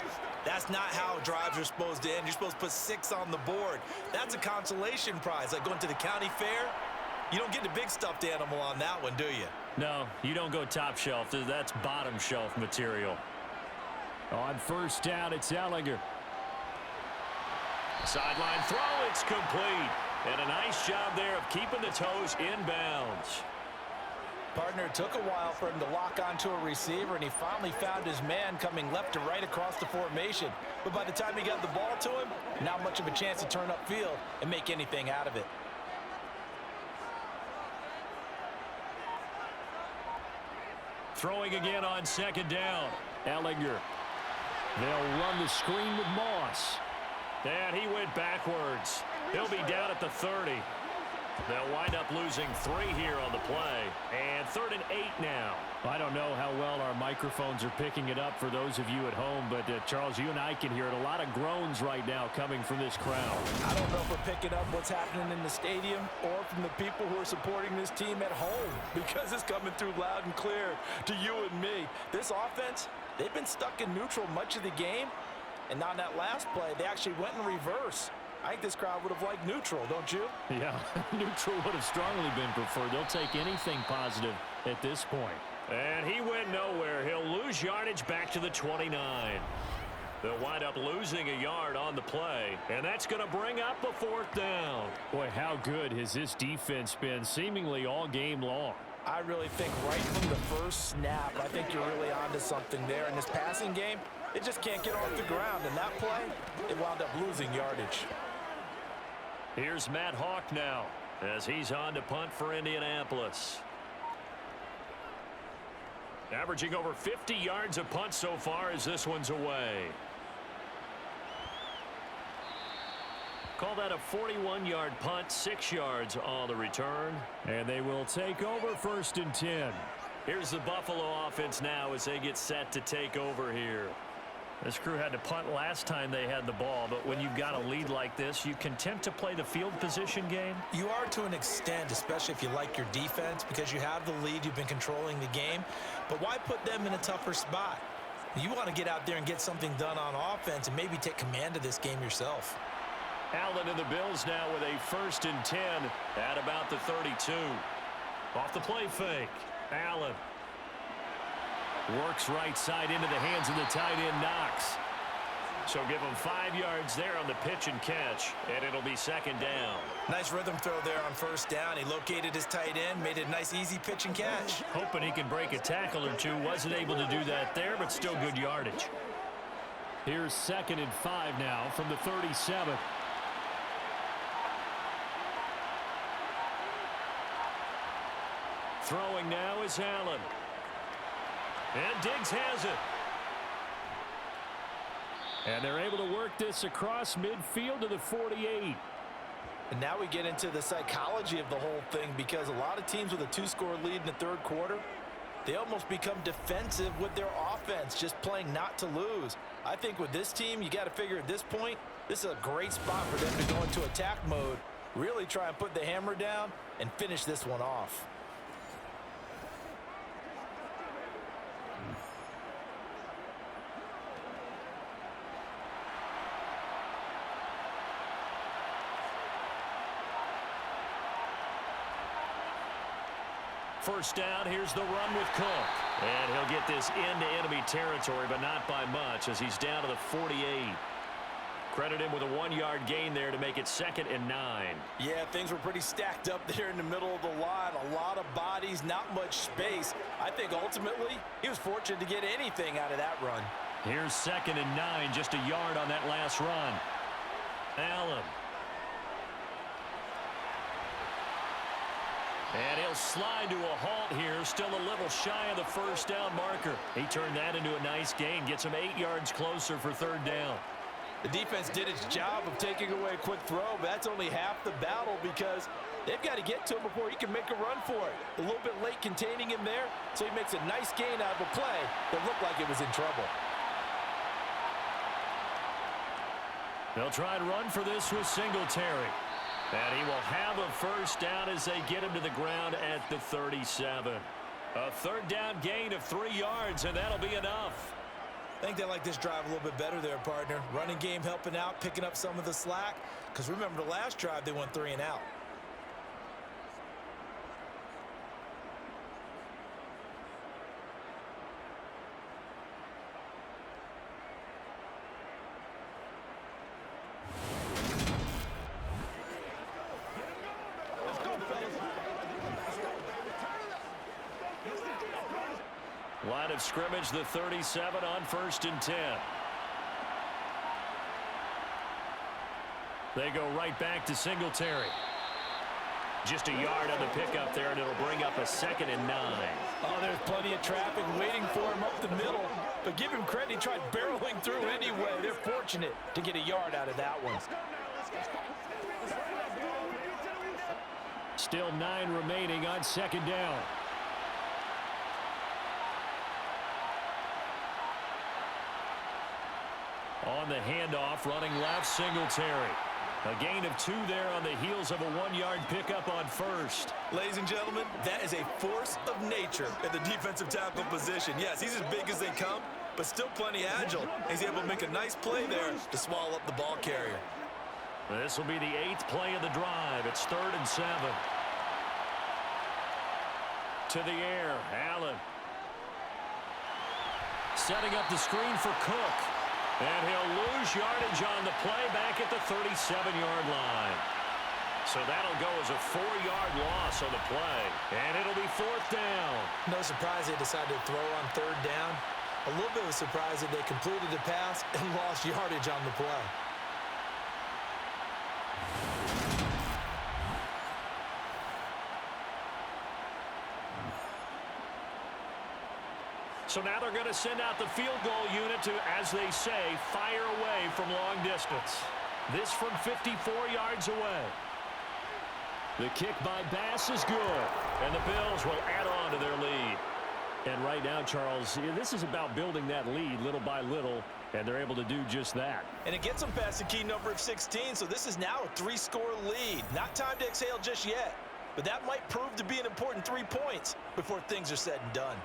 that's not how drives are supposed to end. You're supposed to put 6 on the board. That's a consolation prize, like going to the county fair. You don't get the big stuffed animal on that one, do you? No, you don't go top shelf. That's bottom shelf material. On 1st down, it's Ellinger. Sideline throw, it's complete. And a nice job there of keeping the toes inbounds. Partner, it took a while for him to lock onto a receiver, and he finally found his man coming left to right across the formation. But by the time he got the ball to him, not much of a chance to turn upfield and make anything out of it. Throwing again on 2nd down. Ellinger. They'll run the screen with Moss. And he went backwards. He'll be down at the 30. They'll wind up losing 3 here on the play. And 3rd and 8 now. I don't know how well our microphones are picking it up for those of you at home, but Charles, you and I can hear it. A lot of groans right now coming from this crowd. I don't know if we're picking up what's happening in the stadium or from the people who are supporting this team at home, because it's coming through loud and clear to you and me. This offense, they've been stuck in neutral much of the game, and on that last play, they actually went in reverse. I think this crowd would have liked neutral, don't you? Yeah, neutral would have strongly been preferred. They'll take anything positive at this point. And he went nowhere. He'll lose yardage back to the 29. They'll wind up losing a yard on the play, and that's going to bring up a 4th down. Boy, how good has this defense been seemingly all game long? I really think right from the first snap, I think you're really onto something there. In this passing game, it just can't get off the ground. And that play, it wound up losing yardage. Here's Matt Hawk now as he's on to punt for Indianapolis. Averaging over 50 yards a punt so far as this one's away. Call that a 41-yard punt, 6 yards on the return. And they will take over 1st and 10. Here's the Buffalo offense now as they get set to take over here. This crew had to punt last time they had the ball, but when you've got a lead like this, you content to play the field position game? You are to an extent, especially if you like your defense, because you have the lead, you've been controlling the game. But why put them in a tougher spot? You want to get out there and get something done on offense and maybe take command of this game yourself. Allen and the Bills now with a 1st and 10 at about the 32. Off the play fake. Allen works right side into the hands of the tight end Knox. So give him 5 yards there on the pitch and catch, and it'll be 2nd down. Nice rhythm throw there on 1st down. He located his tight end, made it a nice easy pitch and catch. Hoping he can break a tackle or two. Wasn't able to do that there, but still good yardage. Here's 2nd and 5 now from the 37. Throwing now is Allen. And Diggs has it. And they're able to work this across midfield to the 48. And now we get into the psychology of the whole thing, because a lot of teams with a 2-score lead in the 3rd quarter, they almost become defensive with their offense, just playing not to lose. I think with this team, you got to figure at this point, this is a great spot for them to go into attack mode, really try and put the hammer down and finish this one off. First down, here's the run with Cook. And he'll get this into enemy territory, but not by much, as he's down to the 48. Credit him with a 1-yard gain there to make it 2nd and 9. Yeah, things were pretty stacked up there in the middle of the line. A lot of bodies, not much space. I think ultimately he was fortunate to get anything out of that run. Here's 2nd and 9, just a yard on that last run. Allen. And he'll slide to a halt here, still a little shy of the 1st down marker. He turned that into a nice gain, gets him 8 yards closer for 3rd down. The defense did its job of taking away a quick throw, but that's only half the battle, because They've got to get to him before he can make a run for it. A little bit late containing him there, so he makes a nice gain out of a play that looked like it was in trouble. They'll try and run for this with Singletary. And he will have a first down as they get him to the ground at the 37. A third down gain of 3 yards, and that'll be enough. I think they like this drive a little bit better there, partner. Running game helping out, picking up some of the slack. Because remember, the last drive, they went 3 and out. Line of scrimmage, the 37 on 1st and 10. They go right back to Singletary. Just a yard on the pickup there, and it'll bring up a 2nd and 9. Oh, there's plenty of traffic waiting for him up the middle. But give him credit, he tried barreling through anyway. They're fortunate to get a yard out of that one. Still 9 remaining on 2nd down. On the handoff, running left, Singletary. A gain of 2 there on the heels of a 1-yard pickup on 1st. Ladies and gentlemen, that is a force of nature at the defensive tackle position. Yes, he's as big as they come, but still plenty agile. He's able to make a nice play there to swallow up the ball carrier. This will be the 8th play of the drive. It's 3rd and 7. To the air, Allen. Setting up the screen for Cook. And he'll lose yardage on the play back at the 37-yard line. So that'll go as a 4-yard loss on the play. And it'll be 4th down. No surprise they decided to throw on 3rd down. A little bit of a surprise that they completed the pass and lost yardage on the play. So now they're going to send out the field goal unit to, as they say, fire away from long distance. This from 54 yards away. The kick by Bass is good, and the Bills will add on to their lead. And right now, Charles, this is about building that lead little by little, and they're able to do just that. And it gets them past the key number of 16, so this is now a 3-score lead. Not time to exhale just yet, but that might prove to be an important 3 points before things are said and done.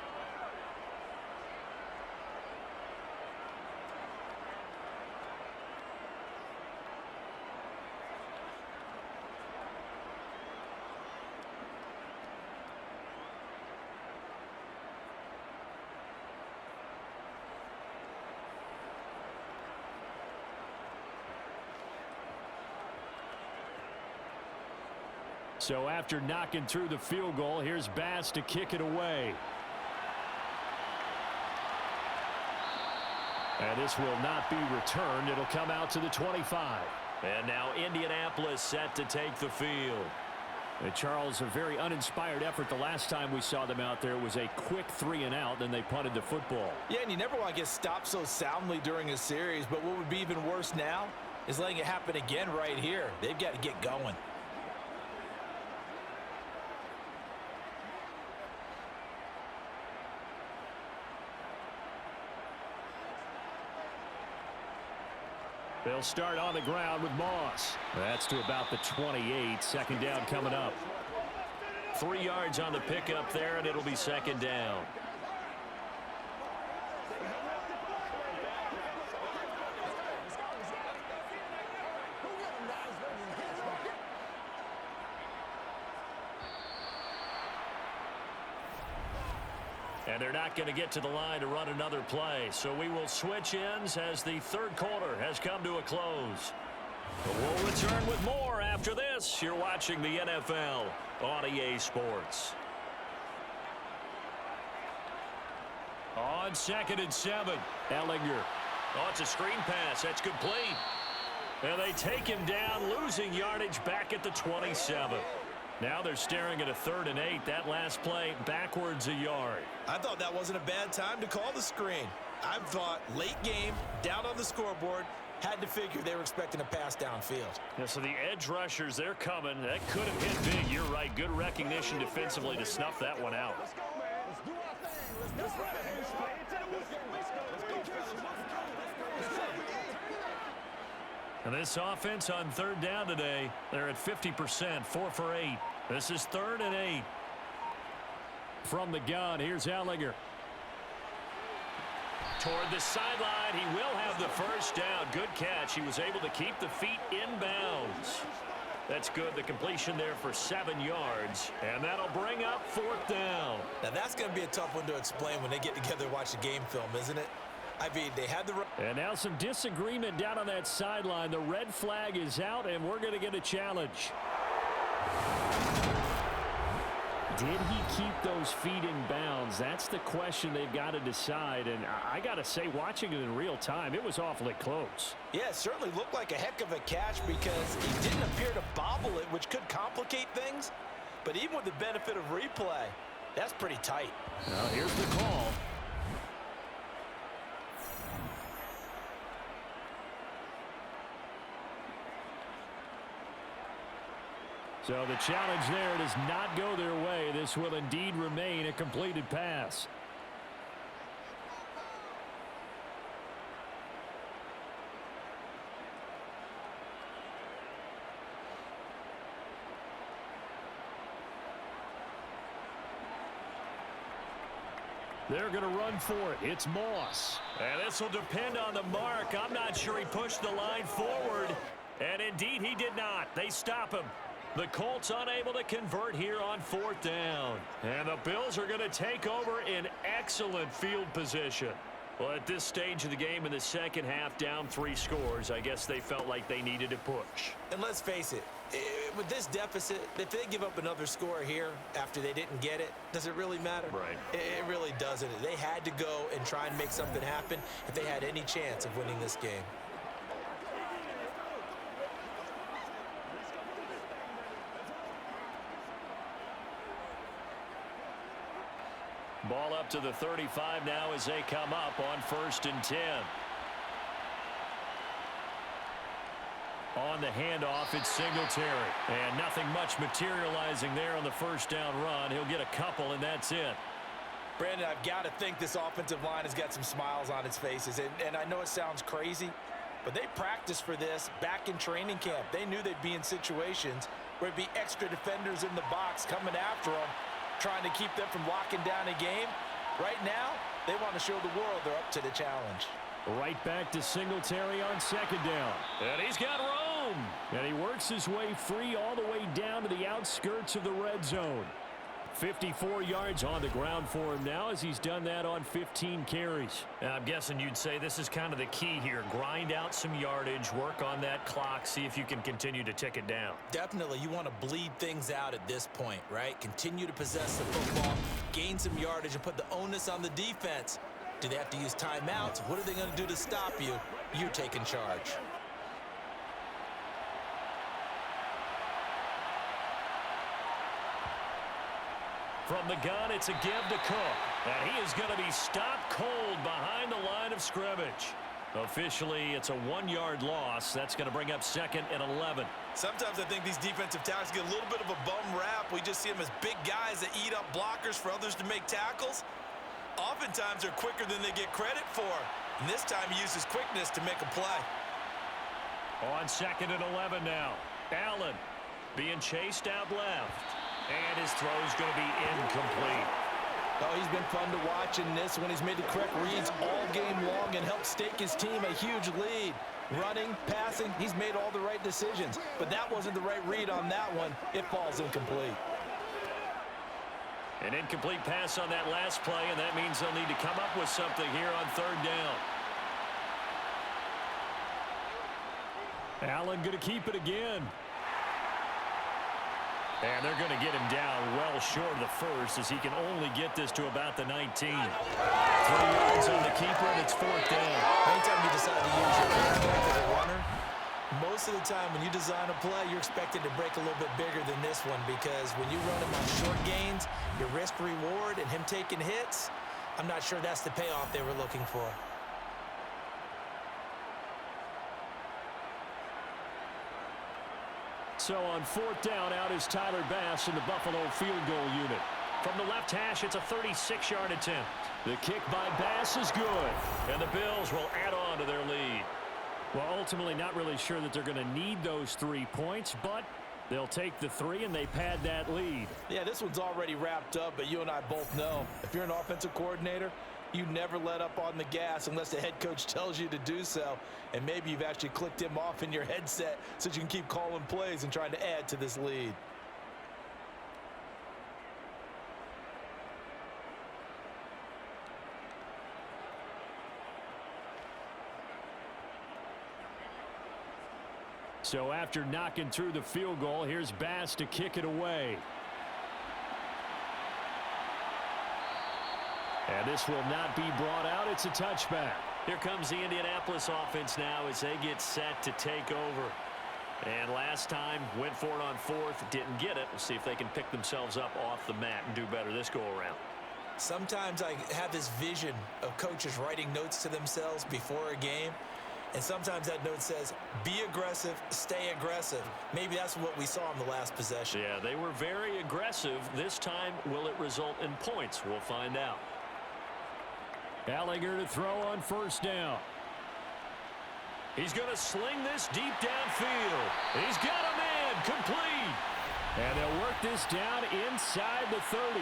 So after knocking through the field goal, here's Bass to kick it away. And this will not be returned. It'll come out to the 25. And now Indianapolis set to take the field. And Charles, a very uninspired effort the last time we saw them out there. It was a quick 3 and out, then they punted the football. Yeah, and you never want to get stopped so soundly during a series, but what would be even worse now is letting it happen again right here. They've got to get going. They'll start on the ground with Moss. That's to about the 28. 2nd down coming up. 3 yards on the pickup there, and it'll be 2nd down. And they're not going to get to the line to run another play. So we will switch ends as the 3rd quarter has come to a close. But we'll return with more after this. You're watching the NFL on EA Sports. On 2nd and 7, Ellinger. Oh, it's a screen pass. That's complete. And they take him down, losing yardage back at the 27. Now they're staring at a 3rd and 8. That last play backwards a yard. I thought that wasn't a bad time to call the screen. I thought late game, down on the scoreboard, Had to figure they were expecting a pass downfield. Yeah, so the edge rushers, they're coming. That could have hit big. You're right. Good recognition defensively to snuff that one out. Let's go, man. Let's do our thing. Let's go. And this offense on third down today, they're at 50%, 4 for 8. This is 3rd and 8. From the gun, here's Ellinger. Toward the sideline, he will have the first down. Good catch. He was able to keep the feet inbounds. That's good. The completion there for 7 yards. And that'll bring up 4th down. Now, that's going to be a tough one to explain when they get together and watch the game film, isn't it? I mean, they had the... And now some disagreement down on that sideline. The red flag is out, and we're going to get a challenge. Did he keep those feet in bounds? That's the question they've got to decide. And I got to say, watching it in real time, it was awfully close. Yeah, it certainly looked like a heck of a catch because he didn't appear to bobble it, which could complicate things. But even with the benefit of replay, that's pretty tight. Now, here's the call. So the challenge there does not go their way. This will indeed remain a completed pass. They're going to run for it. It's Moss. And this will depend on the mark. I'm not sure he pushed the line forward. And indeed he did not. They stop him. The Colts unable to convert here on 4th down. And the Bills are going to take over in excellent field position. Well, at this stage of the game in the second half, down 3 scores, I guess they felt like they needed to push. And let's face it, with this deficit, if they give up another score here after they didn't get it, does it really matter? Right. It really doesn't. They had to go and try and make something happen if they had any chance of winning this game. Ball up to the 35 now as they come up on 1st and 10. On the handoff, it's Singletary. And nothing much materializing there on the 1st down run. He'll get a couple, and that's it. Brandon, I've got to think this offensive line has got some smiles on its faces. And I know it sounds crazy, but they practiced for this back in training camp. They knew they'd be in situations where it'd be extra defenders in the box coming after them, trying to keep them from locking down a game. Right now, they want to show the world they're up to the challenge. Right back to Singletary on 2nd down. And he's got room. And he works his way free all the way down to the outskirts of the red zone. 54 yards on the ground for him now as he's done that on 15 carries. I'm guessing you'd say this is kind of the key here. Grind out some yardage, work on that clock, see if you can continue to tick it down. Definitely, you want to bleed things out at this point, right? Continue to possess the football, gain some yardage, and put the onus on the defense. Do they have to use timeouts? What are they going to do to stop you? You're taking charge. From the gun, it's a give to Cook. And he is going to be stopped cold behind the line of scrimmage. Officially, it's a 1-yard loss. That's going to bring up 2nd and 11. Sometimes I think these defensive tackles get a little bit of a bum rap. We just see them as big guys that eat up blockers for others to make tackles. Oftentimes, they're quicker than they get credit for. And this time, he uses quickness to make a play. On 2nd and 11 now. Allen being chased out left. And his throw is going to be incomplete. Oh, he's been fun to watch in this one. He's made the correct reads all game long and helped stake his team a huge lead. Running, passing, he's made all the right decisions. But that wasn't the right read on that one. It falls incomplete. An incomplete pass on that last play, and that means they'll need to come up with something here on 3rd down. Allen going to keep it again. And they're going to get him down well short of the first as he can only get this to about the 19. 3 yards on the keeper, and it's 4th down. Anytime you decide to use your quarterback as a runner, most of the time when you design a play, you're expected to break a little bit bigger than this one because when you run him on short gains, your risk-reward and him taking hits, I'm not sure that's the payoff they were looking for. So on 4th down, out is Tyler Bass in the Buffalo field goal unit. From the left hash, it's a 36-yard attempt. The kick by Bass is good, and the Bills will add on to their lead. Well, ultimately not really sure that they're going to need those 3 points, but they'll take the 3 and they pad that lead. Yeah, this one's already wrapped up, but you and I both know if you're an offensive coordinator, you never let up on the gas unless the head coach tells you to do so. And maybe you've actually clicked him off in your headset so you can keep calling plays and trying to add to this lead. So after knocking through the field goal, here's Bass to kick it away. And this will not be brought out. It's a touchback. Here comes the Indianapolis offense now as they get set to take over. And last time, went for it on 4th, didn't get it. We'll see if they can pick themselves up off the mat and do better this go-around. Sometimes I have this vision of coaches writing notes to themselves before a game. And sometimes that note says, be aggressive, stay aggressive. Maybe that's what we saw in the last possession. Yeah, they were very aggressive. This time, will it result in points? We'll find out. Allinger to throw on 1st down. He's going to sling this deep downfield. He's got a man complete. And they'll work this down inside the 30.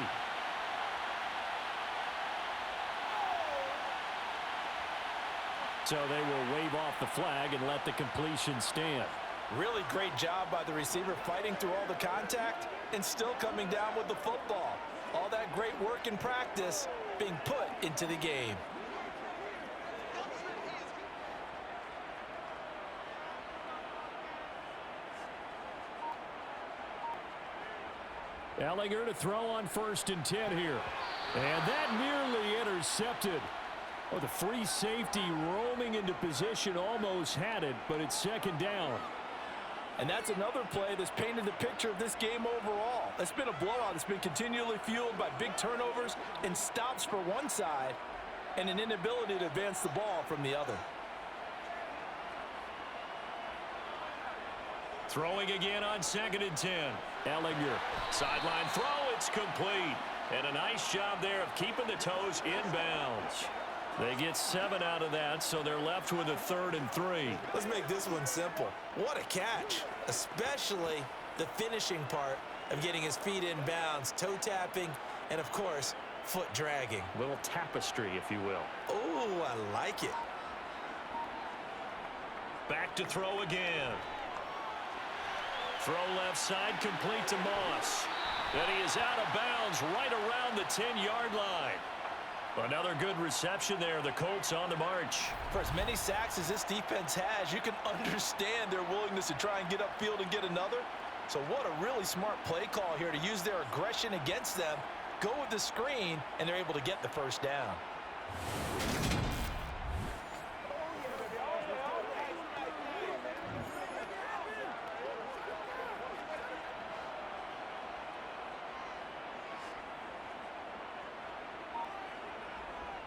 So they will wave off the flag and let the completion stand. Really great job by the receiver fighting through all the contact and still coming down with the football. All that great work in practice being put into the game. Allinger to throw on 1st and 10 here. And that nearly intercepted. Oh, the free safety roaming into position almost had it, but it's 2nd down. And that's another play that's painted the picture of this game overall. It's been a blowout. It's been continually fueled by big turnovers and stops for one side and an inability to advance the ball from the other. Throwing again on 2nd and 10. Allinger, sideline throw, it's complete. And a nice job there of keeping the toes in bounds. They get 7 out of that, so they're left with a 3rd and 3. Let's make this one simple. What a catch, especially the finishing part of getting his feet in bounds, toe tapping, and of course, foot dragging. Little tapestry, if you will. Oh, I like it. Back to throw again. Throw left side, complete to Moss. And he is out of bounds right around the 10-yard line. Another good reception there. The Colts on the march. For as many sacks as this defense has, you can understand their willingness to try and get upfield and get another. So what a really smart play call here to use their aggression against them, go with the screen, and they're able to get the 1st down.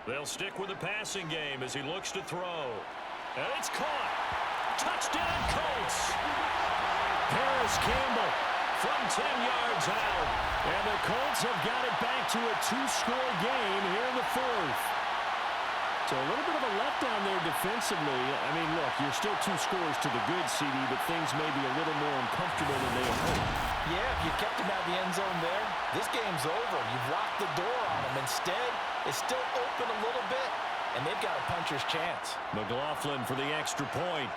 They'll stick with the passing game as he looks to throw. And it's caught. Touchdown, Colts. Paris Campbell from 10 yards out. And the Colts have got it back to a 2-score game here in the 4th. So a little bit of a letdown there defensively. I mean, look, you're still 2 scores to the good, CD, but things may be a little more uncomfortable than they had hoped. Yeah, if you kept him out of the end zone there, this game's over. You've locked the door on him. Instead, it's still open a little bit, and they've got a puncher's chance. McLaughlin for the extra point.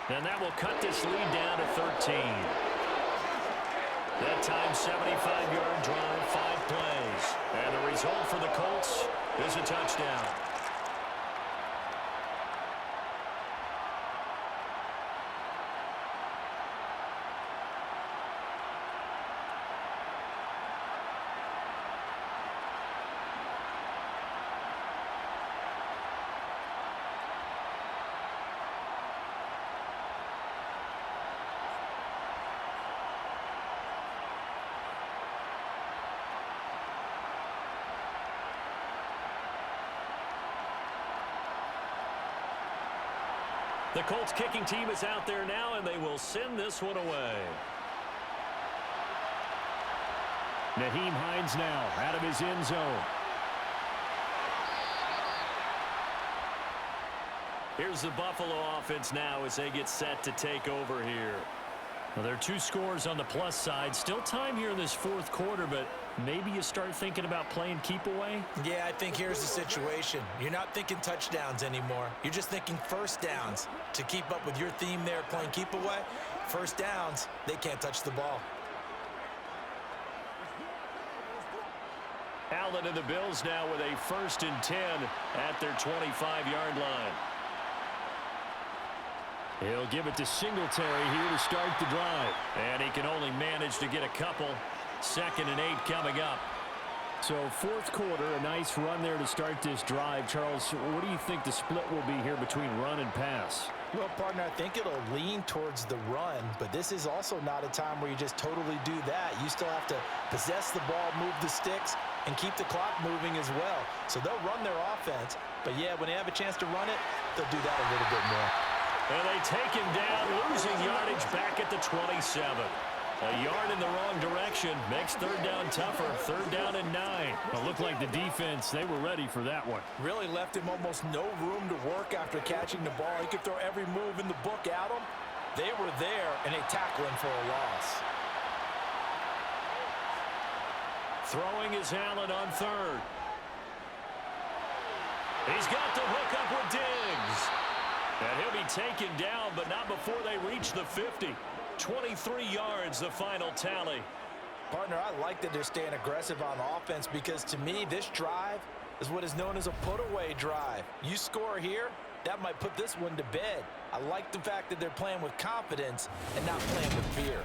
And that will cut this lead down to 13. That time, 75-yard drive, 5 plays. And the result for the Colts is a touchdown. The Colts kicking team is out there now, and they will send this one away. Nyheim Hines now out of his end zone. Here's the Buffalo offense now as they get set to take over here. Well, there are 2 scores on the plus side. Still time here in this fourth quarter, but maybe you start thinking about playing keep away? Yeah, I think here's the situation. You're not thinking touchdowns anymore. You're just thinking first downs. To keep up with your theme there playing keep away, first downs, they can't touch the ball. Allen and the Bills now with a 1st and 10 at their 25-yard line. He'll give it to Singletary here to start the drive. And he can only manage to get a couple. 2nd and 8 coming up. So fourth quarter, a nice run there to start this drive. Charles, what do you think the split will be here between run and pass? Well, partner, I think it'll lean towards the run, but this is also not a time where you just totally do that. You still have to possess the ball, move the sticks, and keep the clock moving as well. So they'll run their offense, but yeah, when they have a chance to run it, they'll do that a little bit more. And they take him down, losing yardage back at the 27. A yard in the wrong direction makes 3rd down tougher. 3rd down and 9. It looked like the defense, they were ready for that one. Really left him almost no room to work after catching the ball. He could throw every move in the book at him. They were there, and they tackle him for a loss. Throwing is Allen on 3rd. He's got the hook up with Diggs. And he'll be taken down, but not before they reach the 50. 23 yards, the final tally. Partner, I like that they're staying aggressive on offense because, to me, this drive is what is known as a put-away drive. You score here, that might put this one to bed. I like the fact that they're playing with confidence and not playing with fear.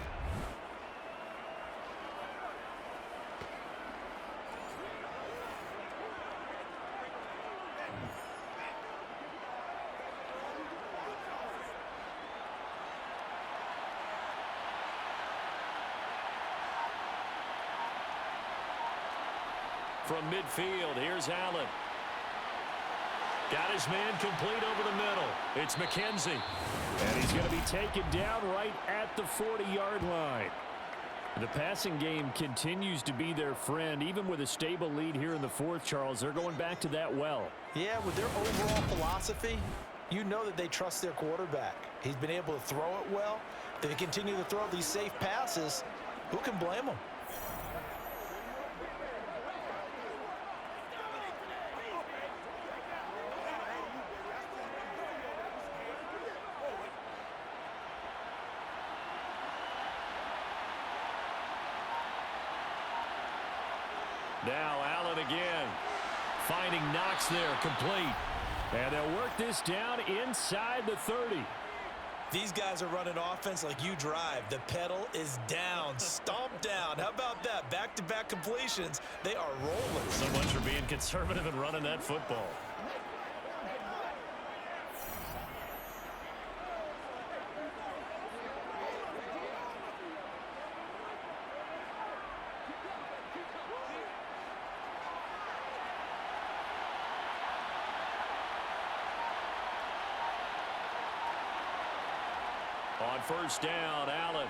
From midfield, here's Allen. Got his man complete over the middle. It's McKenzie. And he's going to be taken down right at the 40-yard line. The passing game continues to be their friend. Even with a stable lead here in the fourth, Charles, they're going back to that well. Yeah, with their overall philosophy, you know that they trust their quarterback. He's been able to throw it well. If they continue to throw these safe passes, who can blame them? Now Allen again. Finding Knox there, complete. And they'll work this down inside the 30. These guys are running offense like you drive. The pedal is down, stomped down. How about that? Back-to-back completions. They are rolling. So much for being conservative and running that football. On 1st down, Allen.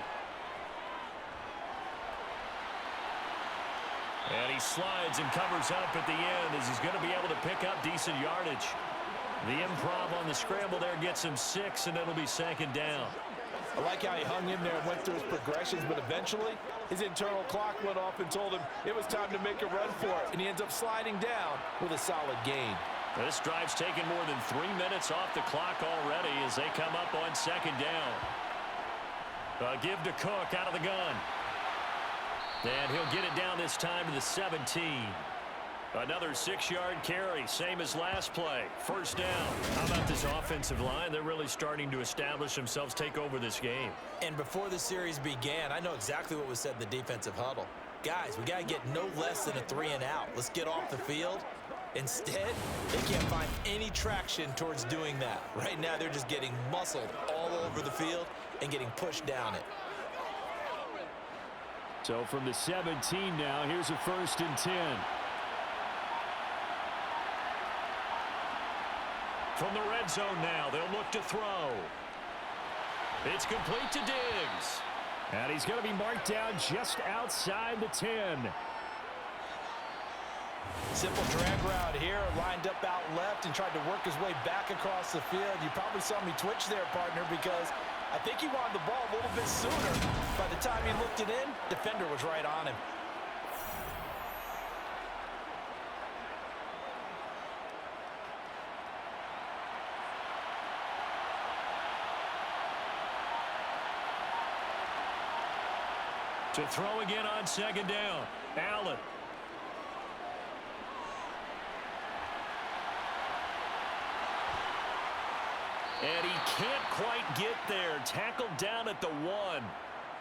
And he slides and covers up at the end as he's going to be able to pick up decent yardage. The improv on the scramble there gets him 6, and it'll be 2nd down. I like how he hung in there and went through his progressions, but eventually his internal clock went off and told him it was time to make a run for it, and he ends up sliding down with a solid gain. This drive's taken more than 3 minutes off the clock already as they come up on 2nd down. Give to Cook out of the gun. And he'll get it down this time to the 17. Another 6-yard carry, same as last play. 1st down. How about this offensive line? They're really starting to establish themselves, take over this game. And before the series began, I know exactly what was said in the defensive huddle. Guys, we got to get no less than a 3-and-out. Let's get off the field. Instead, they can't find any traction towards doing that. Right now, they're just getting muscled all over the field and getting pushed down it. So from the 17 now, here's a 1st and 10. From the red zone now, they'll look to throw. It's complete to Diggs. And he's going to be marked down just outside the 10. Simple drag route here, lined up out left and tried to work his way back across the field. You probably saw me twitch there, partner, because I think he wanted the ball a little bit sooner. By the time he looked it in, defender was right on him. To throw again on second down. Allen. And he can't quite get there. Tackled down at the 1.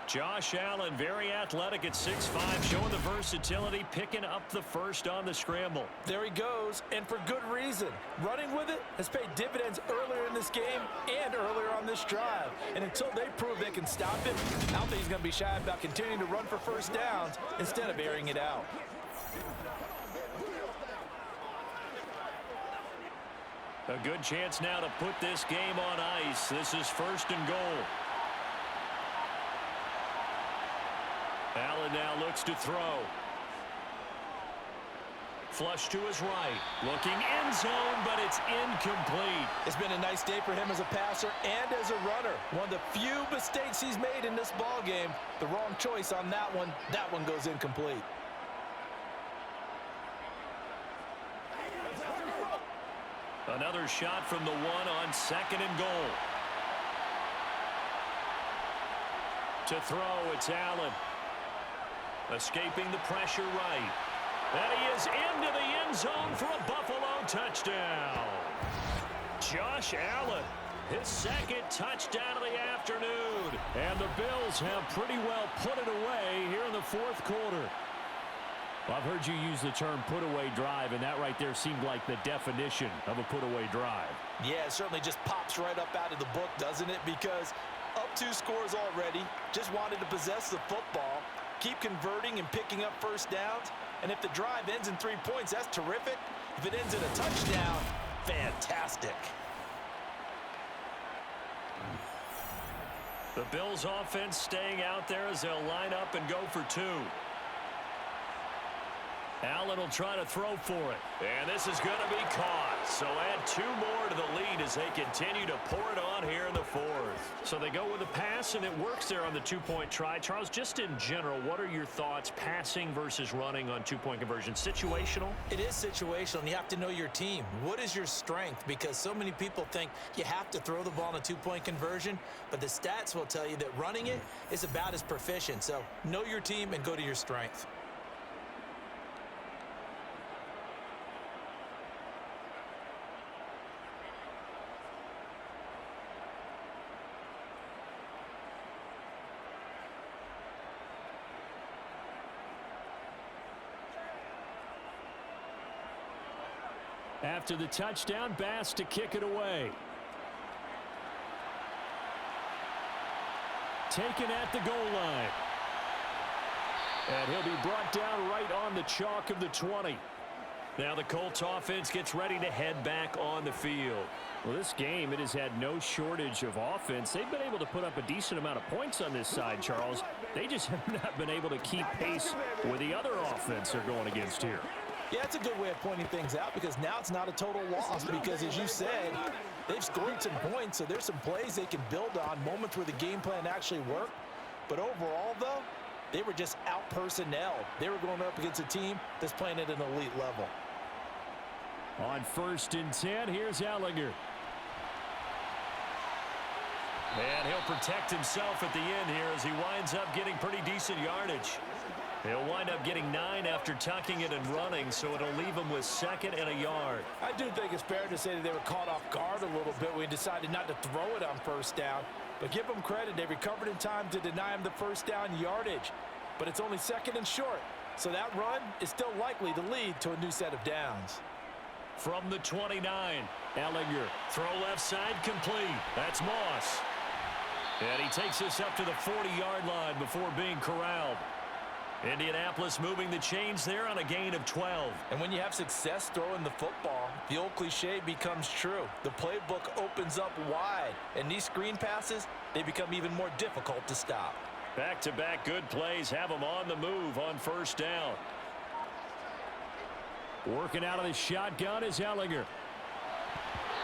Josh Allen, very athletic at 6'5", showing the versatility, picking up the first on the scramble. There he goes, and for good reason. Running with it has paid dividends earlier in this game and earlier on this drive. And until they prove they can stop him, I don't think he's going to be shy about continuing to run for first downs instead of airing it out. A good chance now to put this game on ice. This is 1st and goal. Allen now looks to throw. Flush to his right. Looking end zone, but it's incomplete. It's been a nice day for him as a passer and as a runner. One of the few mistakes he's made in this ball game. The wrong choice on that one. That one goes incomplete. Another shot from the 1 on 2nd and goal. To throw, it's Allen. Escaping the pressure right. And he is into the end zone for a Buffalo touchdown. Josh Allen, his 2nd touchdown of the afternoon. And the Bills have pretty well put it away here in the 4th quarter. Well, I've heard you use the term put-away drive, and that right there seemed like the definition of a put-away drive. Yeah, it certainly just pops right up out of the book, doesn't it? Because up 2 scores already, just wanted to possess the football, keep converting and picking up first downs. And if the drive ends in 3 points, that's terrific. If it ends in a touchdown, fantastic. The Bills offense staying out there as they'll line up and go for 2. Allen will try to throw for it. And this is going to be caught. So add 2 more to the lead as they continue to pour it on here in the 4th. So they go with a pass, and it works there on the 2-point try. Charles, just in general, what are your thoughts passing versus running on 2-point conversion? Situational? It is situational, and you have to know your team. What is your strength? Because so many people think you have to throw the ball in a 2-point conversion, but the stats will tell you that running it is about as proficient. So know your team and go to your strength. After the touchdown, Bass to kick it away. Taken at the goal line. And he'll be brought down right on the chalk of the 20. Now the Colts offense gets ready to head back on the field. Well, this game, it has had no shortage of offense. They've been able to put up a decent amount of points on this side, Charles. They just have not been able to keep pace with the other offense they're going against here. Yeah, it's a good way of pointing things out because now it's not a total loss because, as you said, they've scored some points, so there's some plays they can build on, moments where the game plan actually worked. But overall, though, they were just out-personnel. They were going up against a team that's playing at an elite level. On 1st and 10, here's Allinger. And he'll protect himself at the end here as he winds up getting pretty decent yardage. He'll wind up getting 9 after tucking it and running, so it'll leave him with 2nd and a yard. I do think it's fair to say that they were caught off guard a little bit when he decided not to throw it on 1st down. But give them credit. They recovered in time to deny him the 1st down yardage. But it's only 2nd and short, so that run is still likely to lead to a new set of downs. From the 29, Allinger. Throw left side complete. That's Moss. And he takes this up to the 40-yard line before being corralled. Indianapolis moving the chains there on a gain of 12. And when you have success throwing the football, the old cliche becomes true. The playbook opens up wide, and these screen passes, they become even more difficult to stop. Back-to-back good plays have them on the move on first down. Working out of the shotgun is Ellinger.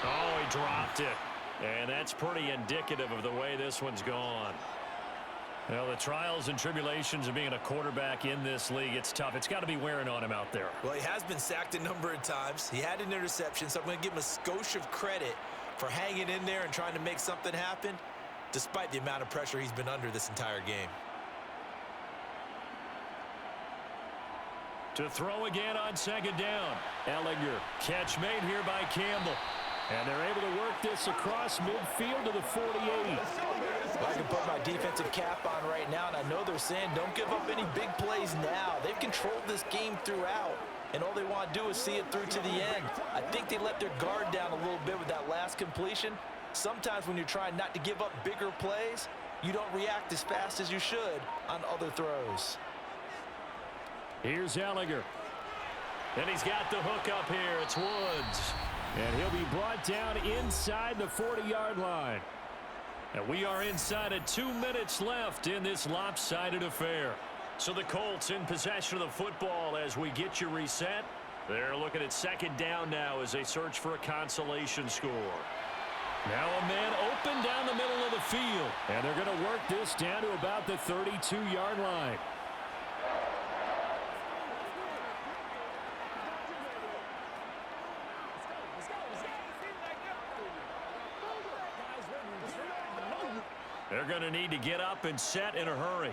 Oh, he dropped it. And that's pretty indicative of the way this one's gone. Well, the trials and tribulations of being a quarterback in this league, it's tough. It's got to be wearing on him out there. Well, he has been sacked a number of times. He had an interception, so I'm going to give him a skosh of credit for hanging in there and trying to make something happen, despite the amount of pressure he's been under this entire game. To throw again on second down. Ellinger, catch made here by Campbell. And they're able to work this across midfield to the 48. Well, I can put my defensive cap on right now, and I know they're saying don't give up any big plays now. They've controlled this game throughout, and all they want to do is see it through to the end. I think they let their guard down a little bit with that last completion. Sometimes when you're trying not to give up bigger plays, you don't react as fast as you should on other throws. Here's Ellinger. And he's got the hook up here. It's Woods. And he'll be brought down inside the 40-yard line. And we are inside of 2 minutes left in this lopsided affair. So the Colts in possession of the football as we get you reset. They're looking at second down now as they search for a consolation score. Now a man open down the middle of the field. And they're going to work this down to about the 32-yard line. They're going to need to get up and set in a hurry.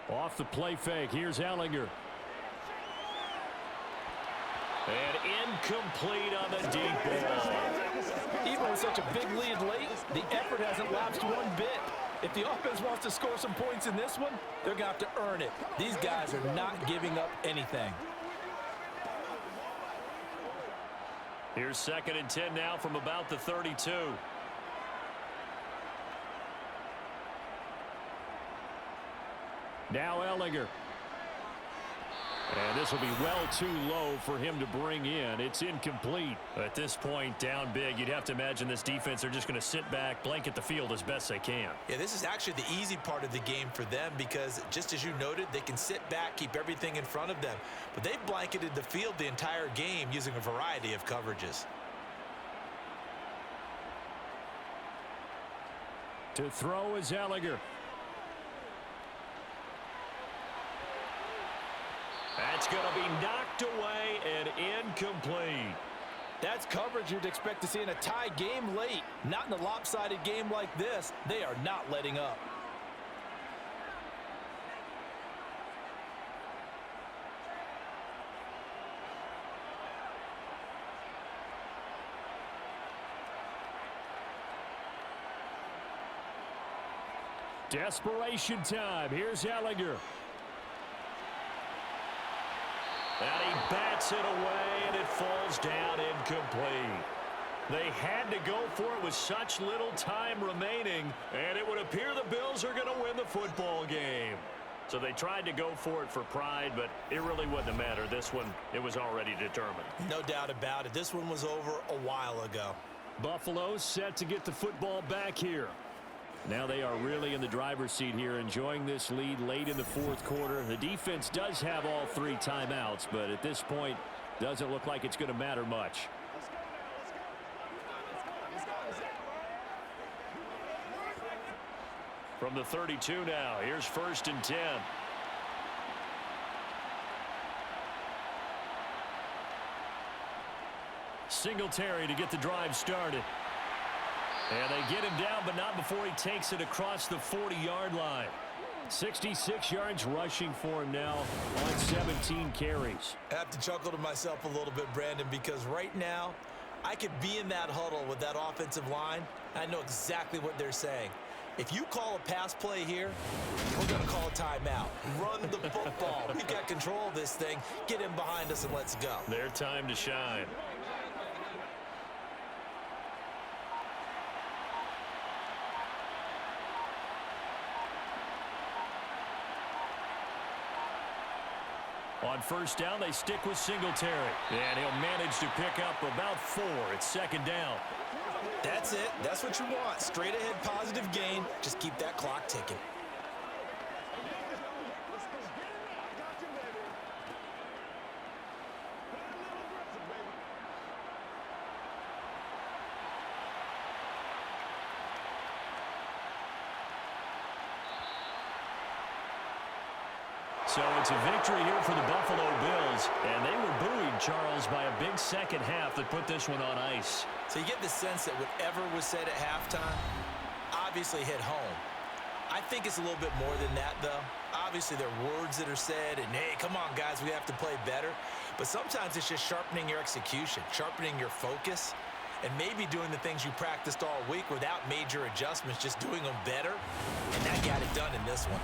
Off the play fake, here's Ellinger. And incomplete on the deep ball. Even with such a big lead late, the effort hasn't lapsed one bit. If the offense wants to score some points in this one, they're going to have to earn it. These guys are not giving up anything. Here's 2nd and 10 now from about the 32. Now Ellinger. And this will be well too low for him to bring in. It's incomplete. At this point, down big, you'd have to imagine this defense, they're just going to sit back, blanket the field as best they can. Yeah, this is actually the easy part of the game for them because, just as you noted, they can sit back, keep everything in front of them. But they've blanketed the field the entire game using a variety of coverages. To throw is Ellinger. That's going to be knocked away and incomplete. That's coverage you'd expect to see in a tie game late. Not in a lopsided game like this. They are not letting up. Desperation time. Here's Ellinger. And he bats it away, and it falls down incomplete. They had to go for it with such little time remaining, and it would appear the Bills are going to win the football game. So they tried to go for it for pride, but it really wouldn't have mattered. This one, it was already determined. No doubt about it. This one was over a while ago. Buffalo set to get the football back here. Now they are really in the driver's seat here, enjoying this lead late in the fourth quarter. The defense does have all 3 timeouts, but at this point, doesn't look like it's going to matter much. From the 32 now, here's 1st and 10. Singletary to get the drive started. And they get him down, but not before he takes it across the 40-yard line. 66 yards rushing for him now on 17 carries. I have to chuckle to myself a little bit, Brandon, because right now I could be in that huddle with that offensive line. I know exactly what they're saying. If you call a pass play here, we're going to call a timeout. Run the football. We've got control of this thing. Get him behind us and let's go. Their time to shine. On first down, they stick with Singletary. And he'll manage to pick up about 4 at second down. That's it. That's what you want. Straight ahead positive gain. Just keep that clock ticking. So it's a victory here for the Buffalo Bills. And they were buoyed, Charles, by a big second half that put this one on ice. So you get the sense that whatever was said at halftime obviously hit home. I think it's a little bit more than that, though. Obviously, there are words that are said, and, hey, come on, guys, we have to play better. But sometimes it's just sharpening your execution, sharpening your focus, and maybe doing the things you practiced all week without major adjustments, just doing them better. And that got it done in this one.